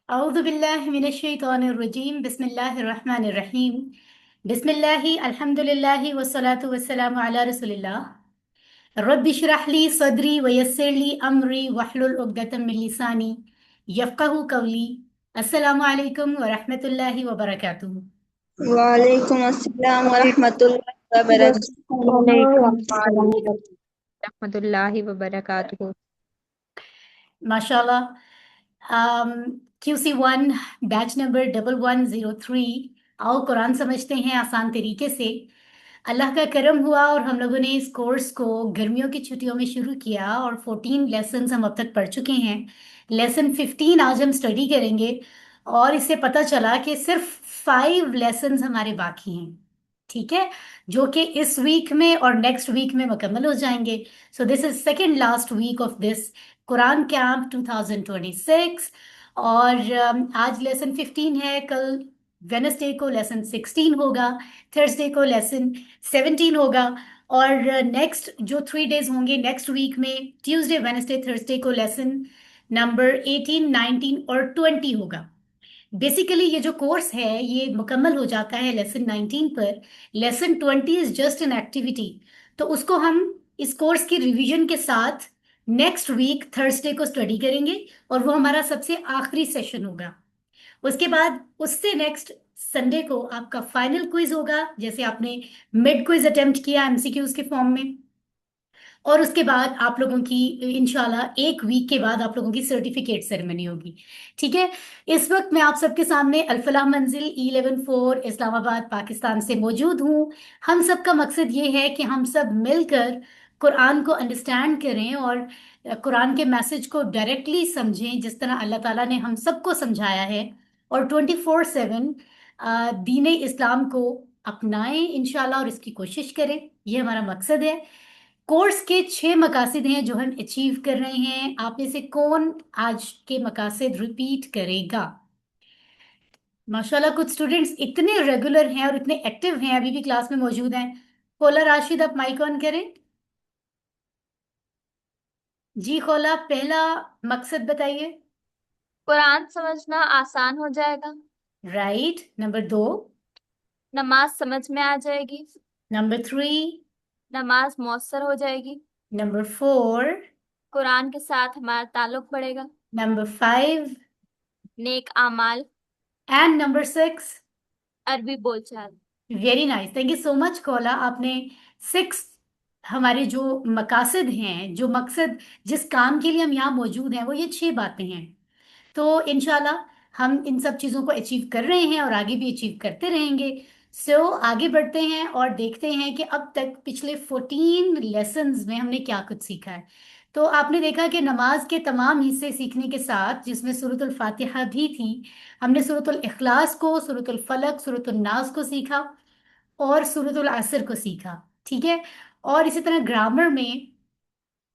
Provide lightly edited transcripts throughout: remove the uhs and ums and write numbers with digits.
أعوذ بالله من الشيطان الرجيم بسم الله الرحمن الرحيم بسم الله الحمد لله والصلاة والسلام على رسول الله رب اشرح لي صدري ويسر لي أمري واحلل عقدة من لساني يفقه قولي السلام عليكم ورحمة الله وبركاته. وعلیکم السلام ورحمۃ اللہ وبرکاتہ۔ وعلیکم السلام ورحمۃ اللہ وبرکاتہ۔ MashaAllah. QC1 बैच नंबर 1103 आओ कुरान समझते हैं आसान तरीके से। अल्लाह का करम हुआ और हम लोगों ने इस कोर्स को गर्मियों की छुट्टियों में शुरू किया और 14 लेसन्स हम अब तक पढ़ चुके हैं। लेसन 15 आज हम स्टडी करेंगे और इससे पता चला कि सिर्फ 5 लेसन्स हमारे बाकी हैं, ठीक है, जो कि इस वीक में और नेक्स्ट वीक में मुकम्मल हो जाएंगे। So this is second last week of this Quran camp 2026 और आज लेसन 15 है, कल वेनसडे को लेसन 16 होगा, थर्सडे को लेसन 17 होगा और नेक्स्ट जो 3 डेज होंगे नेक्स्ट वीक में ट्यूसडे वेनसडे थर्सडे को लेसन नंबर 18, 19 और 20 होगा। बेसिकली ये जो कोर्स है ये मुकम्मल हो जाता है लेसन 19 पर। Lesson 20 is just an activity, तो उसको हम इस कोर्स की रिवीजन के साथ नेक्स्ट वीक थर्सडे को स्टडी करेंगे और वो हमारा सबसे आखिरी सेशन होगा। उसके बाद उससे नेक्स्ट संडे को आपका फाइनल क्विज होगा, जैसे आपने मिड क्विज अटेम्प्ट किया एमसीक्यूज के फॉर्म में, और उसके बाद आप लोगों की इंशाल्लाह एक वीक के बाद आप लोगों की सर्टिफिकेट सेरेमनी होगी, ठीक है। इस वक्त मैं आप सबके सामने अल-फलाह मंजिल E114 इस्लामाबाद पाकिस्तान से मौजूद हूँ। हम सब का मकसद ये है कि हम सब मिलकर कुरान को अंडरस्टैंड करें और कुरान के मैसेज को डायरेक्टली समझें जिस तरह अल्लाह ताला ने हम सबको समझाया है, और 24/7 दीन इस्लाम को अपनाएं इंशाल्लाह और इसकी कोशिश करें, ये हमारा मकसद है। कोर्स के 6 मकासद हैं जो हम अचीव कर रहे हैं। आप में से कौन आज के मकासद रिपीट करेगा? माशाल्लाह कुछ स्टूडेंट्स इतने रेगुलर हैं और इतने एक्टिव हैं, अभी भी क्लास में मौजूद हैं। खोला राशिद, आप माइक ऑन करें। जी खोला, पहला मकसद बताइए। कुरान समझना आसान हो जाएगा। राइट। नंबर 2। नमाज समझ में आ जाएगी। नंबर 3। नमाज मौसर हो जाएगी। नंबर 4। कुरान के साथ हमारा ताल्लुक बढ़ेगा। नंबर 5 नेक आमाल। एंड नंबर 6 अरबी बोलचाल। Very nice, thank you so much Cola. आपने 6 हमारे जो मकासद हैं, जो मकसद जिस काम के लिए हम यहाँ मौजूद हैं, वो ये 6 बातें हैं। तो इंशाल्लाह हम इन सब चीज़ों को अचीव कर रहे हैं और आगे भी अचीव करते रहेंगे। सो आगे बढ़ते हैं और देखते हैं कि अब तक पिछले 14 लेसन्स में हमने क्या कुछ सीखा है। तो आपने देखा कि नमाज के तमाम हिस्से सीखने के साथ, जिसमें सूरतुल फातिहा भी थी, हमने सूरतुल इखलास को, सूरतुल फलक, सूरतुल नास को सीखा और सूरतुल असर को सीखा, ठीक है। और इसी तरह ग्रामर में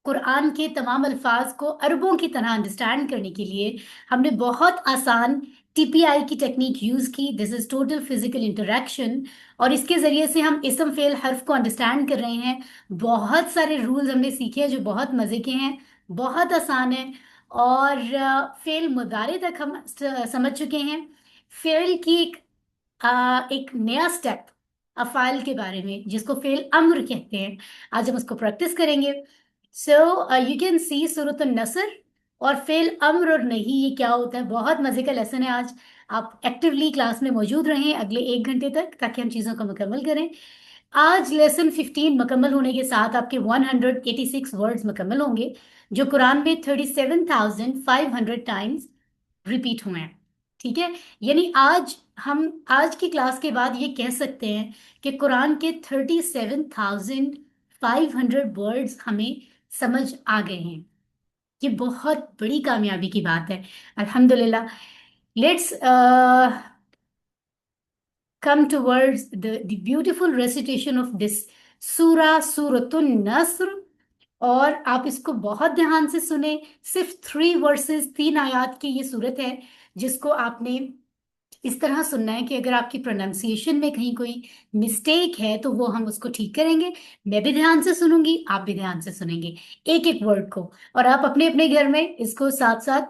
कुरान के तमाम अल्फाज को अरबों की तरह अंडरस्टैंड करने के लिए हमने बहुत आसान TPI की टेक्निक यूज की, this is total physical interaction, और इसके जरिए से हम इसम फेल हर्फ को अंडरस्टैंड कर रहे हैं। बहुत सारे रूल्स हमने सीखे हैं जो बहुत मज़े के हैं, बहुत आसान है, और फेल मुदारे तक हम समझ चुके हैं। फेल की एक नया स्टेप अफ़ाल के बारे में जिसको फेल अम्र कहते हैं, आज हम उसको प्रैक्टिस करेंगे। सो यू कैन सी सूरत नसर और फेल अम्र और नहीं ये क्या होता है। बहुत मज़े का लेसन है आज। आप एक्टिवली क्लास में मौजूद रहें अगले 1 घंटे तक ताकि हम चीज़ों को मुकम्मल करें। आज लेसन 15 मुकम्मल होने के साथ आपके 186 वर्ड्स मुकम्मल होंगे जो कुरान में 37,500 टाइम्स रिपीट हुए हैं, ठीक है। यानी आज हम आज की क्लास के बाद ये कह सकते हैं कि कुरान के 37,500 वर्ड्स हमें समझ आ गए हैं। ये बहुत बड़ी कामयाबी की बात है, अल्हम्दुलिल्लाह। Let's come towards the beautiful recitation of this सूरा सूरतुन नस्र, और आप इसको बहुत ध्यान से सुने। सिर्फ 3 वर्सेस, 3 आयात की ये सूरत है जिसको आपने इस तरह सुनना है कि अगर आपकी प्रोनाउंसिएशन में कहीं कोई मिस्टेक है तो वो हम उसको ठीक करेंगे। मैं भी ध्यान से सुनूंगी, आप भी ध्यान से सुनेंगे एक एक वर्ड को, और आप अपने अपने घर में इसको साथ साथ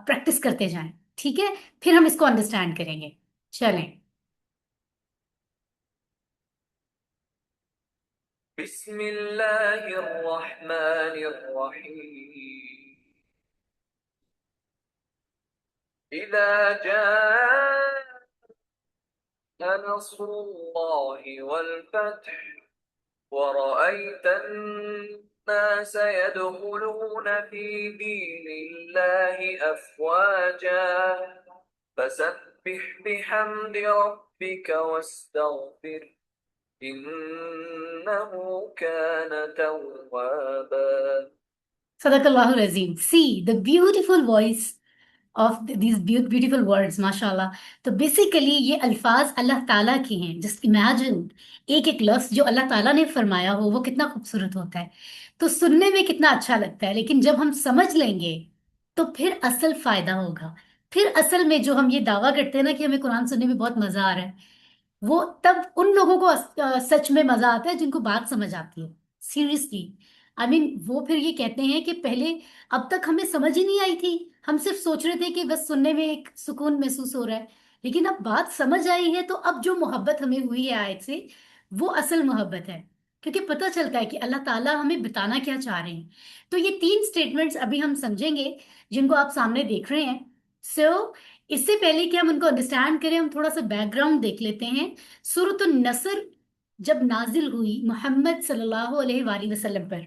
प्रैक्टिस करते जाएं। ठीक है, फिर हम इसको अंडरस्टैंड करेंगे। चलें। बिस्मिल्लाहिर्रहमानिर्रहीम। इज़ा जाअ नस्रुल्लाहि वल फथ ورأيت الناس يدخلون في دين الله أفواجا فسبح بحمد ربك واستغفر إنه كان توابا. सदकल्लाहुल अज़ीम। See the beautiful voice of these beautiful words, माशाल्लाह। तो बेसिकली ये अल्फाज अल्लाह ताला के हैं। जस्ट इमेजिन, एक एक लफ्ज जो अल्लाह ताला ने फरमाया हो वो कितना खूबसूरत होता है। तो सुनने में कितना अच्छा लगता है, लेकिन जब हम समझ लेंगे तो फिर असल फायदा होगा। फिर असल में जो हम ये दावा करते हैं ना कि हमें कुरान सुनने में बहुत मजा आ रहा है, वो तब उन लोगों को सच में मजा आता है जिनको बात समझ आती है। सीरियसली, आई मीन वो फिर ये कहते हैं कि पहले अब तक हमें समझ ही नहीं आई थी, हम सिर्फ सोच रहे थे कि बस सुनने में एक सुकून महसूस हो रहा है, लेकिन अब बात समझ आई है तो अब जो मोहब्बत हमें हुई है आयत से, वो असल मोहब्बत है। क्योंकि पता चलता है कि अल्लाह ताला हमें बताना क्या चाह रहे हैं। तो ये तीन स्टेटमेंट्स अभी हम समझेंगे जिनको आप सामने देख रहे हैं। सो इससे पहले कि हम उनको अंडरस्टैंड करें, हम थोड़ा सा बैकग्राउंड देख लेते हैं। सूरतुन नसर जब नाजिल हुई मोहम्मद सल्लल्लाहु अलैहि वसल्लम पर,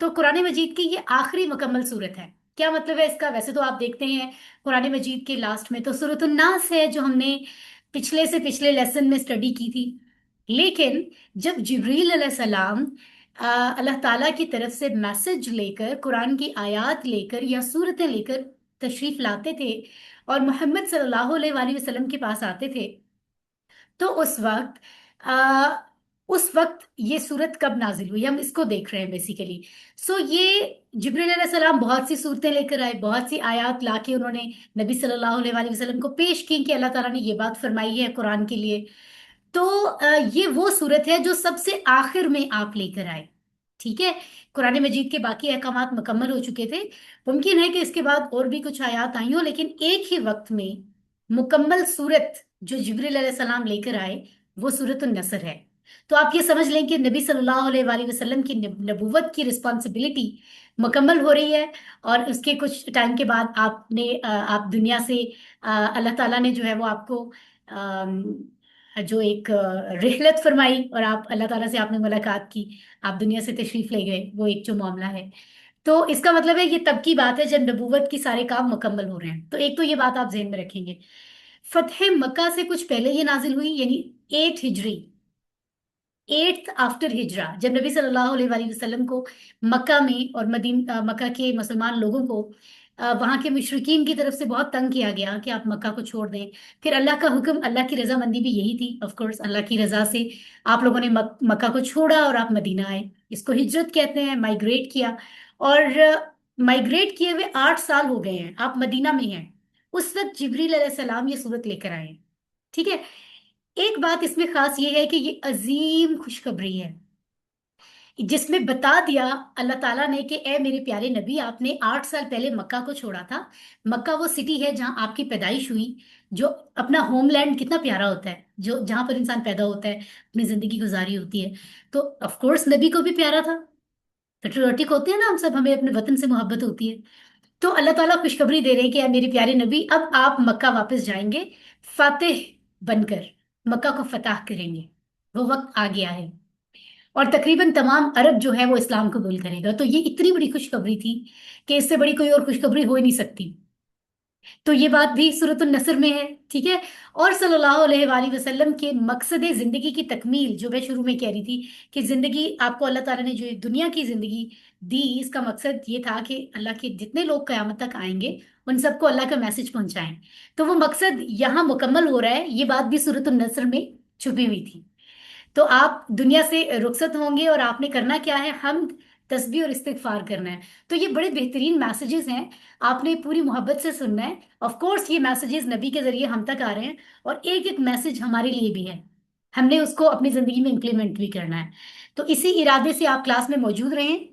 तो कुरान मजीद की ये आखिरी मुकम्मल सूरत है। क्या मतलब है इसका? वैसे तो आप देखते हैं कुरान मजीद के लास्ट में तो सूरतुन नास है, जो हमने पिछले से पिछले लेसन में स्टडी की थी। लेकिन जब जिब्रील अलैहिस्सलाम अल्लाह ताला की तरफ से मैसेज लेकर, कुरान की आयत लेकर या सूरतें लेकर तशरीफ लाते थे और मोहम्मद सल्लल्लाहु अलैहि वसल्लम के पास आते थे, तो उस वक्त ये सूरत कब नाजिल हुई हम इसको देख रहे हैं बेसिकली। सो ये जिब्रील अलैहिस्सलाम बहुत सी सूरतें लेकर आए, बहुत सी आयत लाके उन्होंने नबी सल्लल्लाहु अलैहि वसल्लम को पेश की कि अल्लाह ताला ने ये बात फरमाई है कुरान के लिए। तो ये वो सूरत है जो सबसे आखिर में आप लेकर आए। ठीक है, कुरान मजीद के बाकी अहकामात मुकम्मल हो चुके थे। मुमकिन है कि इसके बाद और भी कुछ आयत आई हो, लेकिन एक ही वक्त में मुकम्मल सूरत जो जिब्रील अलैहिस्सलाम लेकर आए वो सूरत नसर है। तो आप ये समझ लें कि नबी सल्लल्लाहु अलैहि वसल्लम की नबूवत की रिस्पॉन्सिबिलिटी मुकम्मल हो रही है। और उसके कुछ टाइम के बाद आप दुनिया से अल्लाह ताला ने जो है वो आपको जो एक रिहलत फरमाई और आप अल्लाह ताला से आपने मुलाकात की, आप दुनिया से तशरीफ ले गए, वो एक जो मामला है। तो इसका मतलब है ये तब की बात है जब नबूवत की सारे काम मुकम्मल हो रहे हैं। तो एक तो ये बात आप ज़हन में रखेंगे। फतह मक्का से कुछ पहले ये नाजिल हुई, यानी 8 हिजरी, 8th आफ्टर हिजरा, जब नबी सल्लल्लाहु अलैहि वसल्लम को मक्का में और मक्का के मुसलमान लोगों को वहां के मुशरिकीन की तरफ से बहुत तंग किया गया कि आप मक्का को छोड़ दें। फिर अल्लाह का हुक्म, अल्लाह की रजामंदी भी यही थी, ऑफ कोर्स अल्लाह की रजा से आप लोगों ने मक्का को छोड़ा और आप मदीना आए। इसको हिजरत कहते हैं, माइग्रेट किया। और माइग्रेट किए हुए 8 साल हो गए हैं, आप मदीना में हैं। उस वक्त जिब्रील अलैहिस्सलाम ये सूरत लेकर आए। ठीक है, एक बात इसमें खास ये है कि ये अजीम खुशखबरी है जिसमें बता दिया अल्लाह ताला ने कि ए मेरे प्यारे नबी, आपने 8 साल पहले मक्का को छोड़ा था। मक्का वो सिटी है जहां आपकी पैदाइश हुई, जो अपना होमलैंड कितना प्यारा होता है, जो जहां पर इंसान पैदा होता है, अपनी जिंदगी गुजारी होती है। तो ऑफ कोर्स नबी को भी प्यारा था। पेट्रियोटिक होते हैं ना हम सब, हमें अपने वतन से मोहब्बत होती है। तो अल्लाह ताला खुशखबरी दे रहे हैं कि ए मेरे प्यारे नबी, अब आप मक्का वापस जाएंगे फातिह बनकर, मक्का को फतह करेंगे। वो वक्त आ गया है और तकरीबन तमाम अरब जो है वो इस्लाम कबूल करेगा। तो ये इतनी बड़ी खुशखबरी थी कि इससे बड़ी कोई और खुशखबरी हो ही नहीं सकती। तो ये बात भी सूरतुन नसर में है। ठीक है, और सल्लल्लाहु अलैहि वसल्लम के मकसद जिंदगी की तकमील, जो मैं शुरू में कह रही थी कि जिंदगी आपको अल्लाह ताला ने जो ये दुनिया की जिंदगी दी, इसका मकसद ये था कि अल्लाह के जितने लोग क़यामत तक आएंगे उन सबको अल्लाह का मैसेज पहुंचाएं। तो वो मकसद यहाँ मुकम्मल हो रहा है, ये बात भी सूरतुन नसर में छुपी हुई थी। तो आप दुनिया से रुखसत होंगे और आपने करना क्या है? हम तस्बीह और इस्तिगफार करना है। तो ये बड़े बेहतरीन मैसेजेस हैं, आपने पूरी मोहब्बत से सुनना है। ऑफ कोर्स ये मैसेजेस नबी के जरिए हम तक आ रहे हैं और एक एक मैसेज हमारे लिए भी है, हमने उसको अपनी जिंदगी में इम्प्लीमेंट भी करना है। तो इसी इरादे से आप क्लास में मौजूद रहें।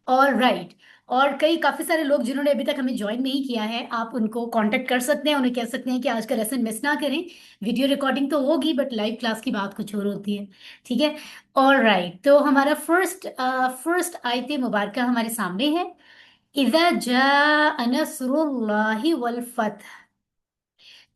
और राइट, और काफी सारे लोग जिन्होंने अभी तक हमें ज्वाइन नहीं किया है, आप उनको कांटेक्ट कर सकते हैं, उन्हें कह सकते हैं कि आज का लेसन मिस ना करें। वीडियो रिकॉर्डिंग तो होगी बट लाइव क्लास की बात कुछ और होती है। ठीक है। और राइट, तो हमारा फर्स्ट आयत मुबारका हमारे सामने है, इज़ा जाअ नस्रुल्लाहि वल फतह।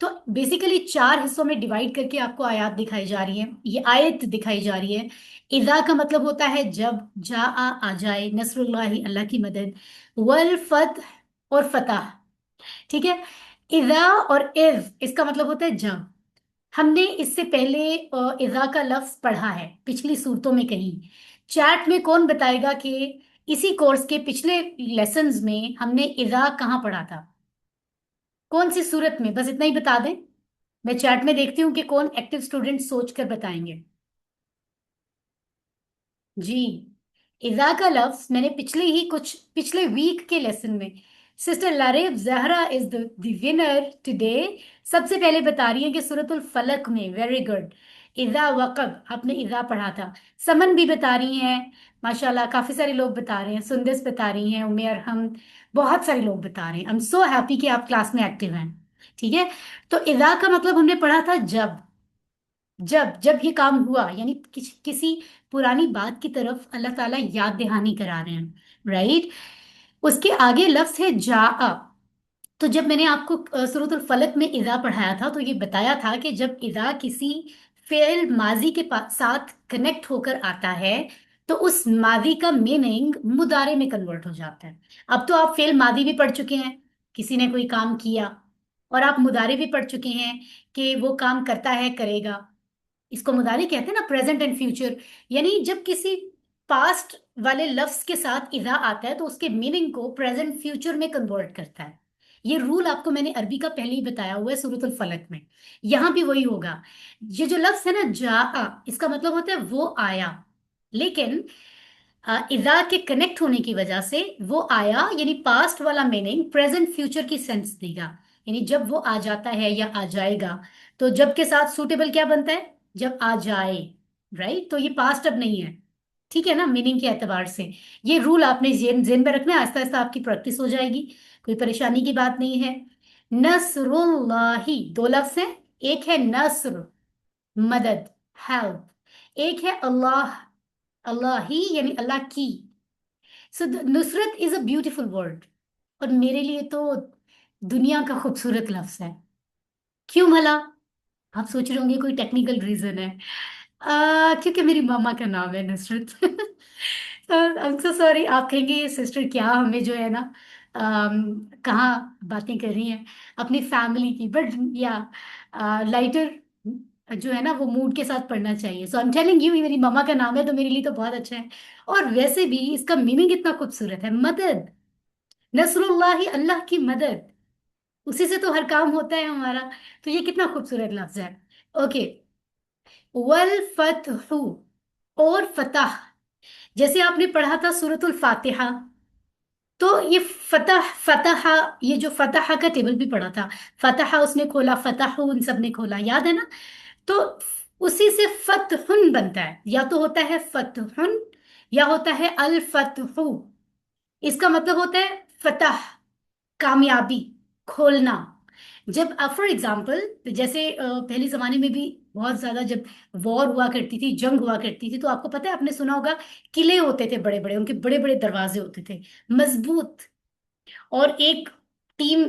तो बेसिकली चार हिस्सों में डिवाइड करके आपको आयत दिखाई जा रही है, ये आयत दिखाई जा रही है। इज़ा का मतलब होता है जब, जा आ जाए, नस्रुल्लाहि अल्लाह की मदद, वल फतह और फतह। ठीक है। इज़ा और इज़ इसका मतलब होता है जब। हमने इससे पहले इज़ा का लफ्ज पढ़ा है पिछली सूरतों में कहीं। चैट में कौन बताएगा कि इसी कोर्स के पिछले लेसन्स में हमने इज़ा कहाँ पढ़ा था, कौन सी सूरत में? बस इतना ही बता दें। मैं चैट में देखती हूँ कि कौन एक्टिव स्टूडेंट सोच कर बताएंगे। जी, इज़ा का लफ्ज मैंने पिछले वीक के लेसन में, sister Laraib Zahra is the winner today, सबसे पहले बता रही है कि सूरतुल फलक में। Very good. इज़ा वक़ब आपने इज़ा पढ़ा था। समन भी बता रही हैं, माशाल्लाह काफी सारे लोग बता रहे हैं। सुंदस बता रही हैं, उमेर, हम बहुत सारे लोग बता रहे हैं। आई एम सो हैप्पी कि आप क्लास में एक्टिव हैं। ठीक है। तो इज़ा का मतलब हमने पढ़ा था जब। जब ये काम हुआ, यानी किसी पुरानी बात की तरफ अल्लाह ताला याद दहानी करा रहे हैं। राइट। उसके आगे लफ्ज है जा। तो जब मैंने आपको सूरतुल फलक में इज़ा पढ़ाया था तो ये बताया था कि जब इज़ा किसी फेल माजी के साथ कनेक्ट होकर आता है तो उस माजी का मीनिंग मुदारे में कन्वर्ट हो जाता है। अब तो आप फेल माजी भी पढ़ चुके हैं, किसी ने कोई काम किया, और आप मुदारे भी पढ़ चुके हैं कि वो काम करता है, करेगा। इसको मुदारी कहते हैं ना, प्रेजेंट एंड फ्यूचर। यानी जब किसी पास्ट वाले लफ्ज के साथ इज़ा आता है तो उसके मीनिंग को प्रेजेंट फ्यूचर में कन्वर्ट करता है। ये रूल आपको मैंने अरबी का पहले ही बताया हुआ है सूरतुल फलक में। यहां भी वही होगा। ये जो लफ्ज है ना जा, इसका मतलब होता है वो आया, लेकिन इज़ा के कनेक्ट होने की वजह से वो आया यानी पास्ट वाला मीनिंग प्रेजेंट फ्यूचर की सेंस देगा। यानी जब वो आ जाता है या आ जाएगा, तो जब के साथ सूटेबल क्या बनता है? जब आ जाए। राइट। तो ये पास्ट अब नहीं है। ठीक है ना, मीनिंग के एतबार से। ये रूल आपने जेन जेन में रखना है, आहिस्ता आहिस्ता आपकी प्रैक्टिस हो जाएगी, कोई परेशानी की बात नहीं है। नसरुल्लाही दो लफ्ज हैं, एक है नस्र मदद, हेल्प, एक है अल्लाह, अल्लाह ही यानी अल्लाह की। So Nusrat is a beautiful word, और मेरे लिए तो दुनिया का खूबसूरत लफ्ज है। क्यों भला? आप सोच रहे होंगे कोई टेक्निकल रीजन है। क्योंकि मेरी मामा का नाम है Nusrat. I am so sorry, आप कहेंगे सिस्टर क्या हमें जो है ना कहाँ बातें कर रही हैं अपनी फैमिली की, बट या लाइटर जो है ना वो मूड के साथ पढ़ना चाहिए। सो आई एम टेलिंग यू, मेरी मामा का नाम है तो मेरे लिए तो बहुत अच्छा है। और वैसे भी इसका मीनिंग इतना खूबसूरत है, मदद, नसरुल्लाह, अल्लाह की मदद, उसी से तो हर काम होता है हमारा। तो ये कितना खूबसूरत लफ्ज है। ओके। वल फतहु, और फतह, जैसे आपने पढ़ा था सूरतुल फातिहा, तो ये फतह फतह, ये जो फतह का टेबल भी पढ़ा था, फतह उसने खोला, फतह उन सब ने खोला, याद है ना? तो उसी से फतहुन बनता है, या तो होता है फतहुन या होता है अल फतहु। इसका मतलब होता है फतह, कामयाबी, खोलना। जब फॉर एग्जाम्पल, जैसे पहले जमाने में भी बहुत ज्यादा जब वॉर हुआ करती थी, जंग हुआ करती थी, तो आपको पता है, आपने सुना होगा, किले होते थे बड़े बड़े, उनके बड़े बड़े दरवाजे होते थे, मजबूत। और एक टीम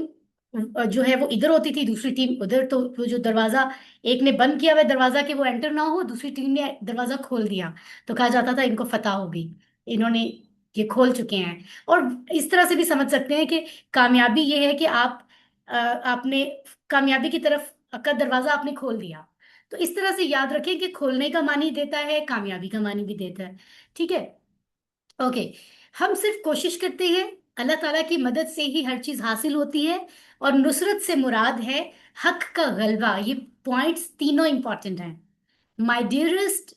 जो है वो इधर होती थी, दूसरी टीम उधर। तो वो जो दरवाजा एक ने बंद किया हुआ है दरवाजा कि वो एंटर ना हो, दूसरी टीम ने दरवाजा खोल दिया, तो कहा जाता था इनको फतह होगी, इन्होंने ये खोल चुके हैं। और इस तरह से भी समझ सकते हैं कि कामयाबी ये है कि आपने कामयाबी की तरफ का दरवाजा आपने खोल दिया। तो इस तरह से याद रखें कि खोलने का मानी देता है, कामयाबी का मानी भी देता है। ठीक है। ओके। हम सिर्फ कोशिश करते हैं, अल्लाह ताला की मदद से ही हर चीज हासिल होती है। और नुसरत से मुराद है हक का गलबा। ये पॉइंट्स तीनों इंपॉर्टेंट हैं। My dearest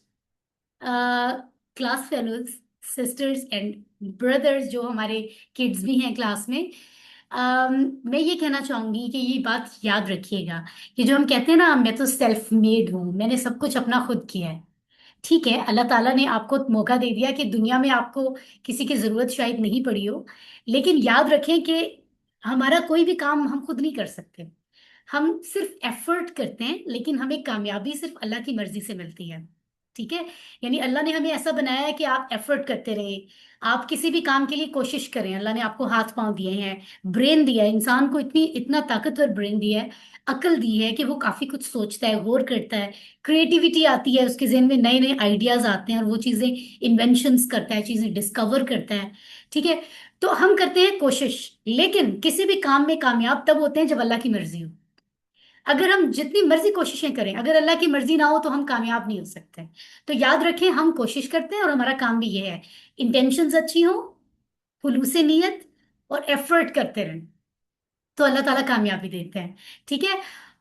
class fellows, sisters and brothers, जो हमारे किड्स भी हैं क्लास में, मैं ये कहना चाहूंगी कि ये बात याद रखिएगा कि जो हम कहते हैं ना, मैं तो सेल्फ मेड हूँ, मैंने सब कुछ अपना खुद किया है। ठीक है, अल्लाह ताला ने आपको मौका दे दिया कि दुनिया में आपको किसी की जरूरत शायद नहीं पड़ी हो, लेकिन याद रखें कि हमारा कोई भी काम हम खुद नहीं कर सकते। हम सिर्फ एफर्ट करते हैं, लेकिन हमें कामयाबी सिर्फ अल्लाह की मर्जी से मिलती है। ठीक है, यानी अल्लाह ने हमें ऐसा बनाया है कि आप एफर्ट करते रहे, आप किसी भी काम के लिए कोशिश करें। अल्लाह ने आपको हाथ पांव दिए हैं, ब्रेन दिया है, इंसान को इतना ताकतवर ब्रेन दिया है, अकल दी है कि वो काफी कुछ सोचता है, गौर करता है, क्रिएटिविटी आती है उसके जहन में, नए नए आइडियाज आते हैं और वो चीजें इन्वेंशंस करता है, चीजें डिस्कवर करता है। ठीक है, तो हम करते हैं कोशिश, लेकिन किसी भी काम में कामयाब तब होते हैं जब अल्लाह की मर्जी हो। अगर हम जितनी मर्जी कोशिशें करें, अगर अल्लाह की मर्जी ना हो तो हम कामयाब नहीं हो सकते। तो याद रखें, हम कोशिश करते हैं और हमारा काम भी ये है, इंटेंशंस अच्छी हो, खुलूसे नीयत और एफर्ट करते रहें, तो अल्लाह ताला कामयाबी देते हैं। ठीक है,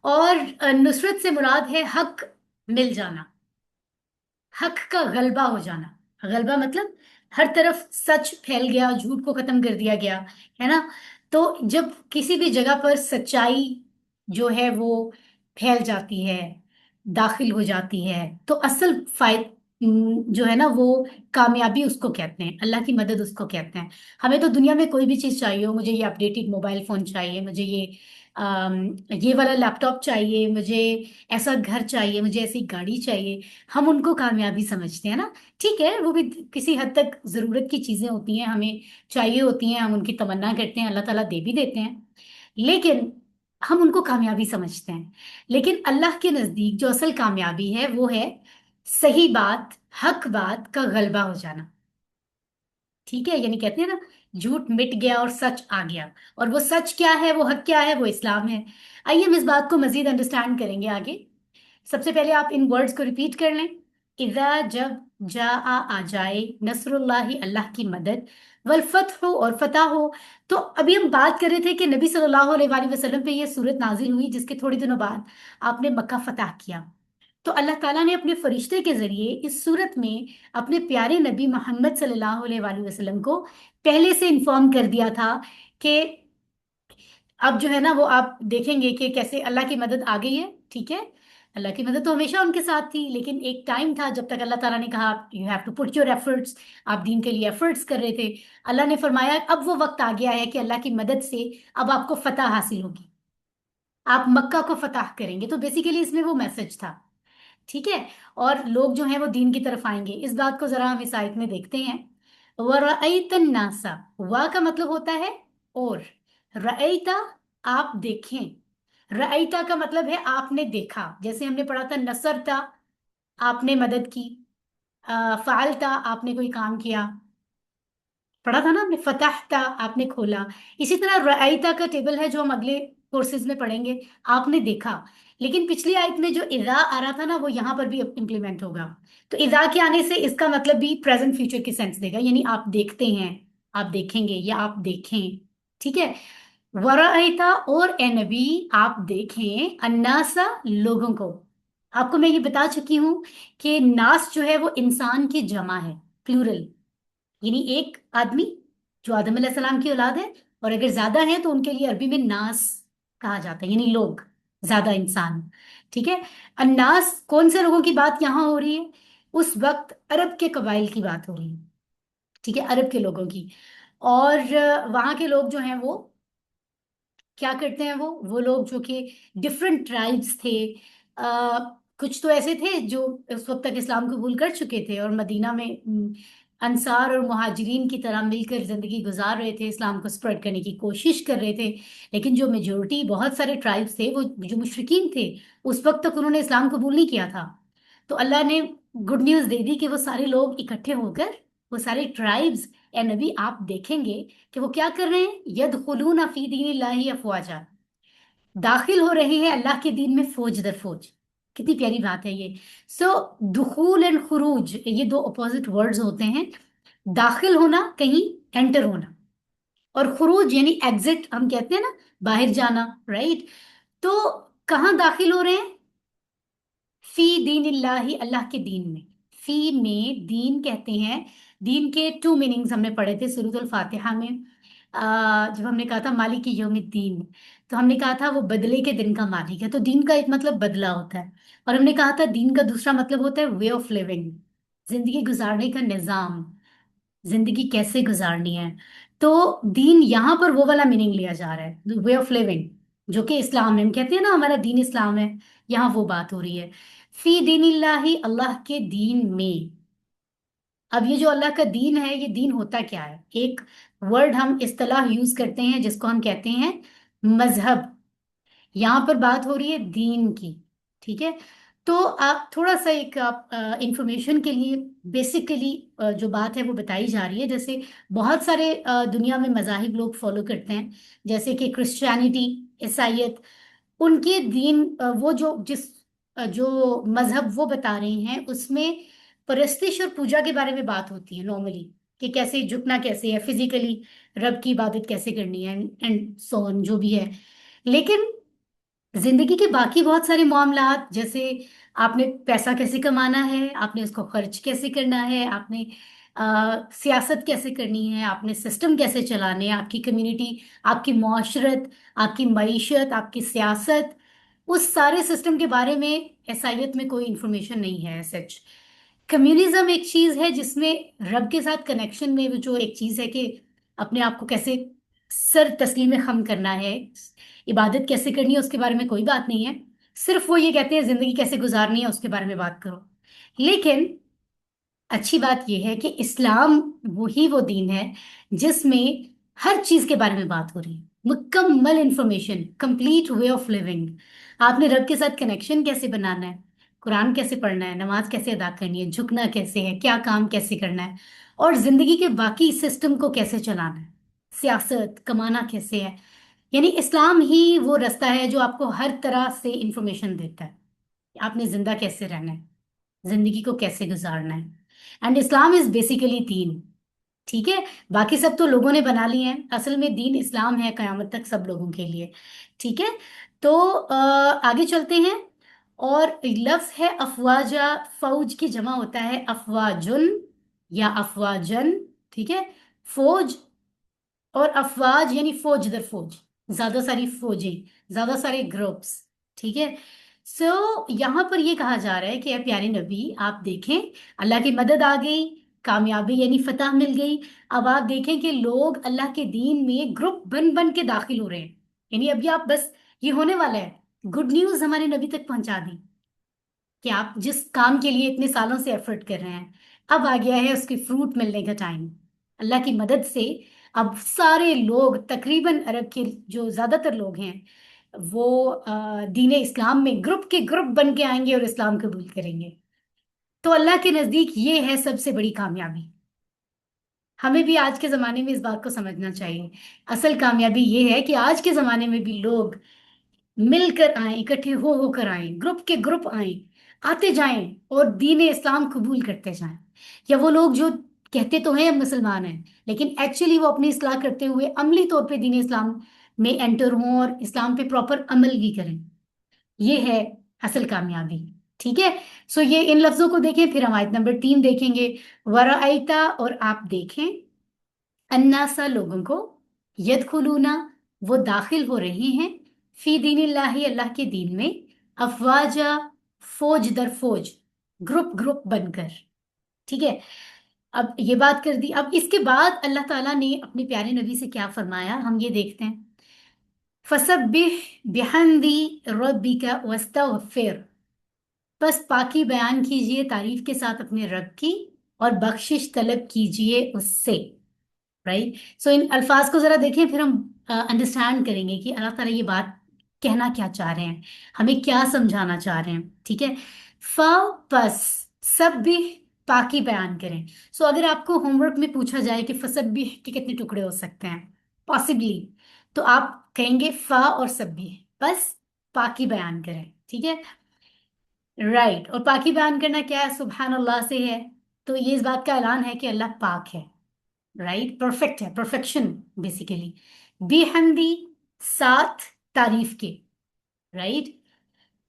और नुसरत से मुराद है हक मिल जाना, हक का गलबा हो जाना। गलबा मतलब हर तरफ सच फैल गया, झूठ को खत्म कर दिया गया, है ना। तो जब किसी भी जगह पर सच्चाई जो है वो फैल जाती है, दाखिल हो जाती है, तो असल जो है ना वो कामयाबी उसको कहते हैं, अल्लाह की मदद उसको कहते हैं। हमें तो दुनिया में कोई भी चीज चाहिए हो, मुझे ये अपडेटेड मोबाइल फोन चाहिए, मुझे ये वाला लैपटॉप चाहिए, मुझे ऐसा घर चाहिए, मुझे ऐसी गाड़ी चाहिए, हम उनको कामयाबी समझते हैं ना। ठीक है, वो भी किसी हद तक जरूरत की चीजें होती हैं, हमें चाहिए होती हैं, हम उनकी तमन्ना करते हैं, अल्लाह ताला दे भी देते हैं, लेकिन हम उनको कामयाबी समझते हैं। लेकिन अल्लाह के नजदीक जो असल कामयाबी है वो है सही बात, हक बात का गलबा हो जाना। ठीक है, यानी कहते हैं ना, झूठ मिट गया और सच आ गया, और वो सच क्या है, वो हक क्या है, वो इस्लाम है। आइए हम इस बात को मजीद अंडरस्टैंड करेंगे आगे। सबसे पहले आप इन वर्ड्स को रिपीट कर लें। इज़ा, जब, जा, आ जाए, नसरुल्लाही, अल्लाह की मदद, वल फतह, और फतह हो। तो अभी हम बात कर रहे थे कि नबी सल्लल्लाहु अलैहि वसल्लम पे ये सूरत नाजिल हुई जिसके थोड़ी दिनों बाद आपने मक्का फतह किया। तो अल्लाह ताला ने अपने फरिश्ते के जरिए इस सूरत में अपने प्यारे नबी मोहम्मद सल्लल्लाहु अलैहि वसल्लम को पहले से इन्फॉर्म कर दिया था कि अब जो है ना वो आप देखेंगे कि कैसे अल्लाह की मदद आ गई है। ठीक है, अल्लाह की मदद तो हमेशा उनके साथ थी, लेकिन एक टाइम था जब तक अल्लाह ताला ने कहा you have to put your efforts, आप दीन के लिए एफर्ट्स कर रहे थे। अल्लाह ने फरमाया अब वो वक्त आ गया है कि अल्लाह की मदद से अब आपको फतह हासिल होगी, आप मक्का को फतह करेंगे। तो बेसिकली इसमें वो मैसेज था। ठीक है, और लोग जो हैं वो दीन की तरफ आएंगे। इस बात को जरा हम इस आयत में देखते हैं। वरअयतन नासा, वा का मतलब होता है और, रअयता आप देखें, रअयता का मतलब है आपने देखा, जैसे हमने पढ़ा था नसरता आपने मदद की, फालता आपने कोई काम किया, पढ़ा था ना हमने, फतहता आपने खोला। इसी तरह रअयता का टेबल है जो हम अगले कोर्सेज में पढ़ेंगे, आपने देखा। लेकिन पिछली आयत में जो इज़ा आ रहा था ना वो यहाँ पर भी इम्प्लीमेंट होगा। तो इज़ा के आने से इसका मतलब भी प्रेजेंट फ्यूचर की सेंस देगा, यानी आप देखते हैं, आप देखेंगे या आप देखें। ठीक है, वरअयता, और ए नबी आप देखें, अन्नासा लोगों को। आपको मैं ये बता चुकी हूँ कि नास जो है वो इंसान की जमा है, प्लूरल, यानी एक आदमी जो आदम सलाम की औलाद है, और अगर ज्यादा है तो उनके लिए अरबी में नास कहा जाता है, यानी लोग, ज्यादा इंसान। ठीक है, अन्नास कौन से लोगों की बात यहाँ हो रही है? उस वक्त अरब के कबाइल की बात हो रही है। ठीक है, अरब के लोगों की। और वहां के लोग जो हैं वो क्या करते हैं, वो लोग जो कि डिफरेंट ट्राइब्स थे, आ, कुछ तो ऐसे थे जो उस वक्त तक इस्लाम कबूल कर चुके थे और मदीना में अंसार और मुहाजिरीन की तरह मिलकर जिंदगी गुजार रहे थे, इस्लाम को स्प्रेड करने की कोशिश कर रहे थे। लेकिन जो मेजोरिटी, बहुत सारे ट्राइब्स थे, वो जो मुशरिकीन थे, उस वक्त तक उन्होंने इस्लाम कबूल नहीं किया था। तो अल्लाह ने गुड न्यूज दे दी कि वो सारे लोग इकट्ठे होकर, वो सारे ट्राइब्स, ए नबी आप देखेंगे कि वो क्या कर रहे हैं, यदखुलूना फी दीनिल्लाहि अफवाजा, दाखिल हो रहे हैं अल्लाह के दीन में फौज दर फौज। कितनी प्यारी बात है ये। सो दुखूल एंड खुरूज, ये दो अपोजिट वर्ड्स होते हैं। दाखिल होना, कहीं एंटर होना, और खुरूज यानी एग्जिट, हम कहते हैं ना बाहर जाना, राइट। तो कहाँ दाखिल हो रहे हैं? फी दीनिल्लाहि, अल्लाह के दीन में। फी में दीन कहते हैं, दीन के टू मीनिंग्स हमने पढ़े थे सूरह फातिहा में। जब हमने कहा था मालिक यौमिद्दीन, तो हमने कहा था वो बदले के दिन का मालिक है, तो दीन का एक मतलब बदला होता है। और हमने कहा था दीन का दूसरा मतलब होता है वे ऑफ लिविंग, जिंदगी गुजारने का निजाम, जिंदगी कैसे गुजारनी है। तो दीन यहाँ पर वो वाला मीनिंग लिया जा रहा है, वे ऑफ लिविंग, जो कि इस्लाम है। हम कहते हैं ना हमारा दीन इस्लाम है, यहाँ वो बात हो रही है। फी दीनिल्लाही, अल्लाह के दीन में। अब ये जो अल्लाह का दीन है, ये दीन होता क्या है? एक वर्ड हम इस्तेलाह यूज करते हैं जिसको हम कहते हैं मजहब। यहाँ पर बात हो रही है दीन की, ठीक है। तो आप थोड़ा सा एक आप इंफॉर्मेशन के लिए बेसिकली जो बात है वो बताई जा रही है। जैसे बहुत सारे दुनिया में मजाहिब लोग फॉलो करते हैं, जैसे कि क्रिश्चियनिटी, ईसाइयत। उनके दीन वो जो मजहब वो बता रहे हैं, उसमें परस्तिश और पूजा के बारे में बात होती है नॉर्मली, कि कैसे झुकना कैसे है फिजिकली, रब की इबादत कैसे करनी है, एंड सो ऑन जो भी है। लेकिन जिंदगी के बाकी बहुत सारे मामलात, जैसे आपने पैसा कैसे कमाना है, आपने उसको खर्च कैसे करना है, आपने सियासत कैसे करनी है, आपने सिस्टम कैसे चलाने हैं, आपकी कम्युनिटी, आपकी माशरत, आपकी मईशत, आपकी सियासत, उस सारे सिस्टम के बारे में ईसाइयत में कोई इंफॉर्मेशन नहीं है सच। कम्युनिज्म एक चीज है जिसमें रब के साथ कनेक्शन में वो जो एक चीज है कि अपने आप को कैसे सर तस्लीम खम करना है, इबादत कैसे करनी है, उसके बारे में कोई बात नहीं है। सिर्फ वो ये कहते हैं जिंदगी कैसे गुजारनी है उसके बारे में बात करो। लेकिन अच्छी बात यह है कि इस्लाम वही वो दीन है जिसमें हर चीज के बारे में बात हो रही है, मुकम्मल information, complete way of living. आपने रब के साथ कनेक्शन कैसे बनाना है, कुरान कैसे पढ़ना है, नमाज कैसे अदा करनी है, झुकना कैसे है, क्या काम कैसे करना है, और जिंदगी के बाकी सिस्टम को कैसे चलाना है, सियासत कमाना कैसे है। यानी इस्लाम ही वो रास्ता है जो आपको हर तरह से इंफॉर्मेशन देता है कि आपने जिंदा कैसे रहना है, जिंदगी को कैसे गुजारना है। एंड इस्लाम इज बेसिकली दीन, ठीक है। बाकी सब तो लोगों ने बना लिए हैं, असल में दीन इस्लाम है कयामत तक सब लोगों के लिए, ठीक है। तो आगे चलते हैं। और लफ्ज है अफवाजा, फौज की जमा होता है अफवाजुन या अफवाजन, ठीक है। फौज और अफवाज यानी फौज दर फौज, ज्यादा सारी फौजें, ज्यादा सारे ग्रुप्स, ठीक है। सो यहाँ पर ये कहा जा रहा है कि प्यारे नबी आप देखें, अल्लाह की मदद आ गई, कामयाबी यानी फतह मिल गई। अब आप देखें कि लोग अल्लाह के दीन में ग्रुप बन बन के दाखिल हो रहे हैं। यानी अभी आप बस, ये होने वाला है, गुड न्यूज हमारे नबी तक पहुंचा दी कि आप जिस काम के लिए इतने सालों से एफर्ट कर रहे हैं, अब आ गया है उसकी फ्रूट मिलने का टाइम। अल्लाह की मदद से अब सारे लोग, तकरीबन अरब के जो ज्यादातर लोग हैं, वो दीन इस्लाम में ग्रुप के ग्रुप बन के आएंगे और इस्लाम कबूल करेंगे। तो अल्लाह के नजदीक ये है सबसे बड़ी कामयाबी। हमें भी आज के जमाने में इस बात को समझना चाहिए। असल कामयाबी ये है कि आज के जमाने में भी लोग मिलकर आए, इकट्ठे हो होकर आए, ग्रुप के ग्रुप आए, आते जाएं और दीन इस्लाम कबूल करते जाएं। या वो लोग जो कहते तो हैं हम मुसलमान हैं, लेकिन एक्चुअली वो अपनी इस्लाह करते हुए अमली तौर पे दीन इस्लाम में एंटर हों और इस्लाम पे प्रॉपर अमल भी करें। ये है असल कामयाबी, ठीक है। सो ये इन लफ्जों को देखें, फिर हम आयत नंबर 3 देखेंगे। वराइता, और आप देखें, अन्नासा लोगों को, यदखुलूना वो दाखिल हो रहे हैं, फी दीनिल्लाही अल्लाह के दीन में, अफवाजा फौज दर फौज, ग्रुप ग्रुप बनकर, ठीक है। अब ये बात कर दी, अब इसके बाद अल्लाह ताला ने अपने प्यारे नबी से क्या फरमाया हम ये देखते हैं। फसब्बिह बिहम्दी रब्बिका वस्तगफिर, बस पाकी बयान कीजिए तारीफ के साथ अपने रब की, और बख्शिश तलब कीजिए उससे। राइट। सो इन अल्फाज को जरा देखें, फिर हम अंडरस्टैंड करेंगे कि अल्लाह ताला ये बात कहना क्या चाह रहे हैं, हमें क्या समझाना चाह रहे हैं, ठीक है। फ पस सब भी पाकी बयान करें। सो अगर आपको होमवर्क में पूछा जाए कि फसब्बी के कितने टुकड़े हो सकते हैं पॉसिबली, तो आप कहेंगे फ और सब्बी, बस पाकी बयान करें, ठीक है। राइट। और पाकी बयान करना क्या है? सुबहान अल्लाह से है। तो ये इस बात का ऐलान है कि अल्लाह पाक है, राइट, परफेक्ट है, परफेक्शन बेसिकली। बेहमदी, साथ तारीफ के, राइट।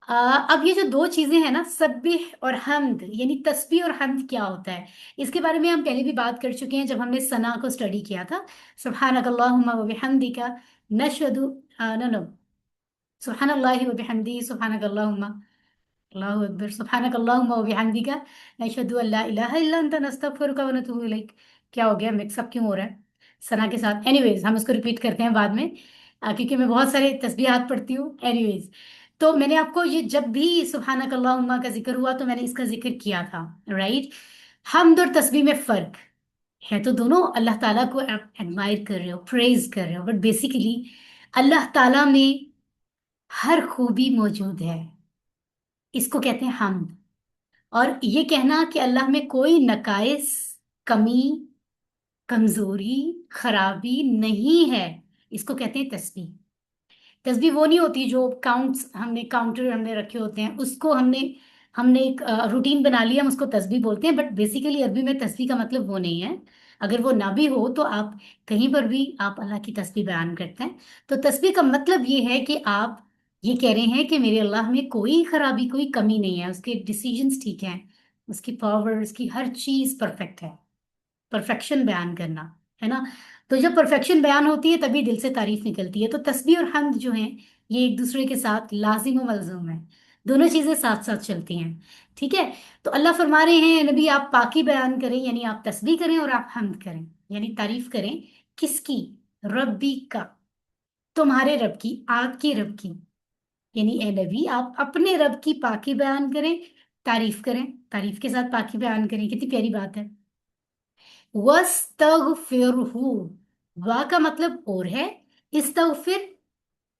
अब ये जो दो चीजें हैं ना, सब्बिह और हम्द, यानी तस्बीह और हम्द क्या होता है, इसके बारे में हम पहले भी बात कर चुके हैं जब हमने सना को स्टडी किया था। सुब्हानक अल्लाहुम्मा व बिहम्दिका नशहदु, नो नो, सुब्हानल्लाहि व बिहम्दी, सुब्हानक अल्लाहुम्मा, अल्लाहु अकबर, सुब्हानक अल्लाहुम्मा व बिहम्दिका, नशहदु अल्ला इलाहा इल्ला अंता, नस्तगफिरुका व नतूबु इलैक। क्या हो गया, मिक्सअप क्यों हो रहा है सना के साथ? एनीवेज, हम इसको रिपीट करते हैं बाद में, क्योंकि मैं बहुत सारे तस्बीहात पढ़ती हूँ। एनीवेज, तो मैंने आपको ये, जब भी सुब्हानक अल्लाहुम्मा का जिक्र हुआ तो मैंने इसका जिक्र किया था, राइट। हमद और तस्बीह में फर्क है, तो दोनों अल्लाह ताला को एडमायर कर रहे हो, प्रेज कर रहे हो, बट बेसिकली अल्लाह ताला में हर खूबी मौजूद है, इसको कहते हैं हमद। और ये कहना कि अल्लाह में कोई नकाइस, कमी, कमजोरी, खराबी नहीं है, इसको कहते हैं तस्बीह। तस्बीह वो नहीं होती जो काउंट्स, हमने काउंटर हमने रखे होते हैं, उसको हमने हमने एक रूटीन बना लिया, हम उसको तस्बीह बोलते हैं, बट बेसिकली अरबी में तस्बीह का मतलब वो नहीं है। अगर वो ना भी हो तो आप कहीं पर भी आप अल्लाह की तस्बीह बयान करते हैं। तो तस्बीह का मतलब ये है कि आप ये कह रहे हैं कि मेरे अल्लाह में कोई खराबी, कोई कमी नहीं है, उसके डिसीजंस ठीक हैं, उसकी पावर, उसकी हर चीज परफेक्ट है। परफेक्शन बयान करना, है ना। तो जब परफेक्शन बयान होती है तभी दिल से तारीफ निकलती है। तो तस्बीह और हम्द जो है, ये एक दूसरे के साथ लाजिम व मलजूम है, दोनों चीजें साथ साथ चलती हैं, ठीक है। तो अल्लाह फरमा रहे हैं, नबी आप पाकी बयान करें, यानी आप तस्बीह करें और आप हम्द करें, यानी तारीफ करें। किसकी? रब्बी का, तुम्हारे रब की, आपके रब की। यानी ए नबी आप अपने रब की पाकी बयान करें, तारीफ करें, तारीफ के साथ पाकी बयान करें। कितनी प्यारी बात है। वस्तगफिरहू, वा का मतलब और है, इस्तगफिर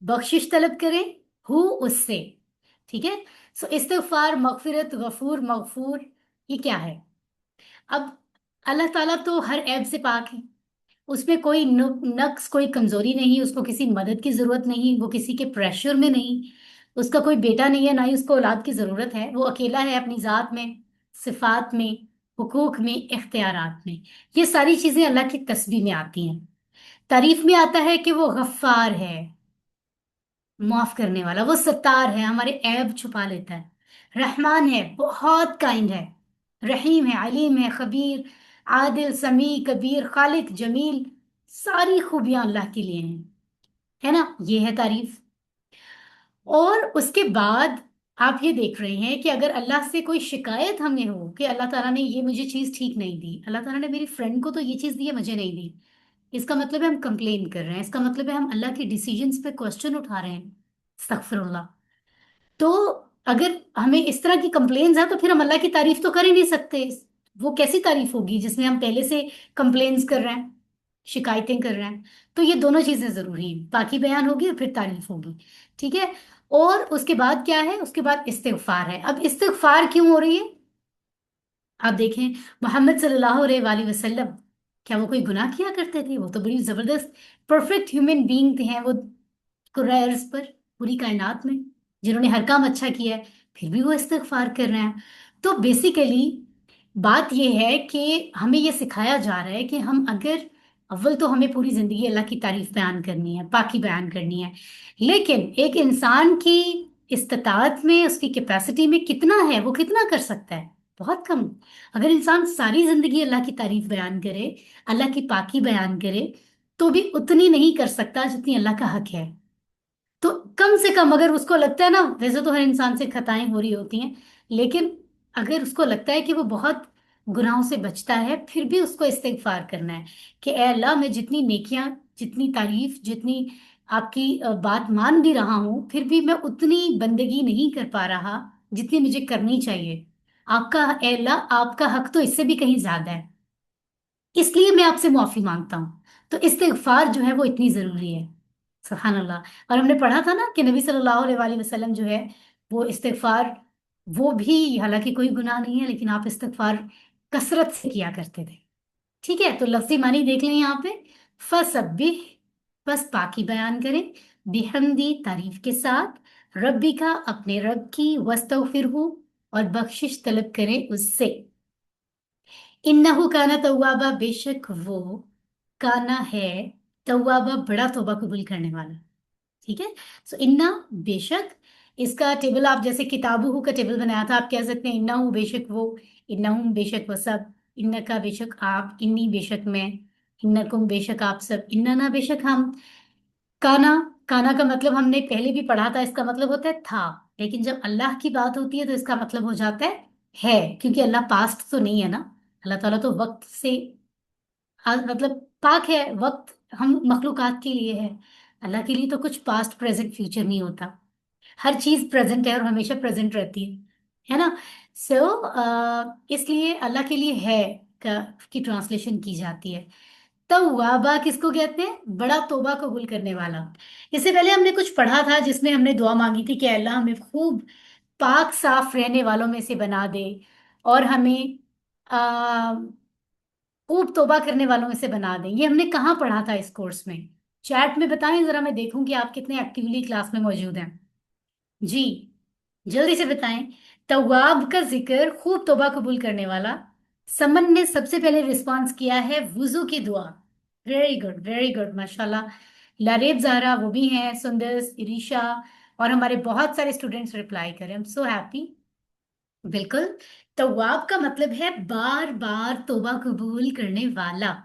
बख्शिश तलब करें, हु उससे, ठीक है। सो इस्तगफार, मगफिरत, गफूर, मगफूर, ये क्या है? अब अल्लाह ताला तो हर ऐब से पाक है, उसमें कोई नक्स, कोई कमजोरी नहीं, उसको किसी मदद की जरूरत नहीं, वो किसी के प्रेशर में नहीं, उसका कोई बेटा नहीं है, ना ही उसको औलाद की जरूरत है। वो अकेला है अपनी जात में, सिफात में, हुकूक में, इख्तियारात में। ये सारी चीजें अल्लाह की तस्बीह में आती हैं। तारीफ में आता है कि वो गफ्फार है, माफ करने वाला, वो सत्तार है, हमारे ऐब छुपा लेता है। रहमान है, बहुत काइंड है। रहीम है, अलीम है, खबीर, आदिल, समी, कबीर, खालिक, जमील, सारी खूबियां अल्लाह के लिए हैं, है ना। ये है तारीफ। और उसके बाद आप ये देख रहे हैं कि अगर अल्लाह से कोई शिकायत हमें हो कि अल्लाह ताला ने ये मुझे चीज ठीक नहीं दी, अल्लाह ताला ने मेरी फ्रेंड को तो ये चीज दी है, मुझे नहीं दी, इसका मतलब है हम कंप्लेन कर रहे हैं, इसका मतलब है हम अल्लाह के डिसीजंस पे क्वेश्चन उठा रहे हैं, अस्तगफिरुल्लाह। तो अगर हमें इस तरह की कंप्लेन्स है तो फिर हम अल्लाह की तारीफ तो कर ही नहीं सकते। वो कैसी तारीफ होगी जिसमें हम पहले से कंप्लेन्स कर रहे हैं, शिकायतें कर रहे हैं। तो ये दोनों चीजें जरूरी हैं, बाकी बयान होगी और फिर तारीफ होगी, ठीक है। और उसके बाद क्या है? उसके बाद इस्तिगफार है। अब इस्तिगफार क्यों हो रही है? आप देखें, मोहम्मद सल्लल्लाहु अलैहि वसल्लम, क्या वो कोई गुनाह किया करते थे? वो तो बड़ी जबरदस्त परफेक्ट ह्यूमन बीइंग थे हैं वो, कुर्रा अर्ज पर, पूरी कायनात में, जिन्होंने हर काम अच्छा किया है, फिर भी वो इस्तिगफार कर रहे हैं। तो बेसिकली बात यह है कि हमें ये सिखाया जा रहा है कि हम अगर, अव्वल तो हमें पूरी जिंदगी अल्लाह की तारीफ बयान करनी है, पाकी बयान करनी है, लेकिन एक इंसान की इस्तिताअत में, उसकी कैपेसिटी में कितना है, वो कितना कर सकता है? बहुत कम। अगर इंसान सारी जिंदगी अल्लाह की तारीफ बयान करे, अल्लाह की पाकी बयान करे, तो भी उतनी नहीं कर सकता जितनी अल्लाह का हक है। तो कम से कम अगर उसको लगता है ना, वैसे तो हर इंसान से खताएं हो रही होती हैं, लेकिन अगर उसको लगता है कि वो बहुत गुनाहों से बचता है, फिर भी उसको इस्तिगफार करना है कि ए अल्लाह, मैं जितनी नेकियां, जितनी तारीफ, जितनी आपकी बात मान भी रहा हूं, फिर भी मैं उतनी बंदगी नहीं कर पा रहा जितनी मुझे करनी चाहिए। आपका, ए अल्लाह, आपका हक तो इससे भी कहीं ज्यादा है, इसलिए मैं आपसे माफी मांगता हूँ। तो इस्तिगफार जो है वो इतनी जरूरी है। सुभान अल्लाह। और हमने पढ़ा था ना कि नबी सल्लल्लाहु अलैहि वसल्लम जो है, वो इस्तिगफार, वो भी हालांकि कोई गुनाह नहीं है, लेकिन आप इस्तिगफार कसरत से किया करते थे, ठीक है। तो लफ्जी मानी देख लें यहाँ पे, फसब्बिह, बस पाकी बयान करें, बिहम्दी, तारीफ के साथ, रब्बी का, अपने रब की, वस्तगफिरहू, और बख्शिश तलब करें उससे। इन्नहु काना तव्वाबा, बेशक वो, काना है, तव्वाबा, बड़ा तौबा कबूल करने वाला, ठीक है। सो इन्ना, बेशक, इसका टेबल आप जैसे किताबुहू का टेबल बनाया था, आप कह सकते हैं इन्नहु, बेशक वो, इन्नहुम, बेशक वो सब, इन्नका, बेशक आप, इन्नी, बेशक मैं, इन्नकुम, बेशक आप सब, इन्नना, बेशक हम। काना, काना का मतलब हमने पहले भी पढ़ा था, इसका मतलब होता है था। लेकिन जब अल्लाह की बात होती है तो इसका मतलब हो जाता है, क्योंकि अल्लाह पास्ट तो नहीं है ना। अल्लाह ताला तो वक्त से मतलब पाक है। वक्त हम मखलूकात के लिए है, अल्लाह के लिए तो कुछ पास्ट प्रेजेंट फ्यूचर नहीं होता। हर चीज प्रेजेंट है और हमेशा प्रेजेंट रहती है ना। सो इसलिए अल्लाह के लिए है का की ट्रांसलेशन की जाती है। तौवाबा किसको कहते हैं? बड़ा तौबा कबूल करने वाला। इससे पहले हमने कुछ पढ़ा था जिसमें हमने दुआ मांगी थी कि अल्लाह हमें खूब पाक साफ रहने वालों में से बना दे, और हमें आ, खूब तौबा करने वालों में से बना दे। ये हमने कहाँ पढ़ा था इस कोर्स में? चैट में बताएं जरा, मैं देखूं कि आप कितने एक्टिवली क्लास में मौजूद हैं। जी, जल्दी से बताएं। तवाब का जिक्र, खूब तौबा कबूल करने वाला। समन ने सबसे पहले रिस्पॉन्स किया है वुजू की दुआ। वेरी गुड, वेरी गुड, माशाल्लाह। लारेब जहरा वो भी हैं, सुंदर, इरीशा, और हमारे बहुत सारे स्टूडेंट्स रिप्लाई करें। I am so happy. बिल्कुल, तवाब का मतलब है बार बार तौबा कबूल करने वाला।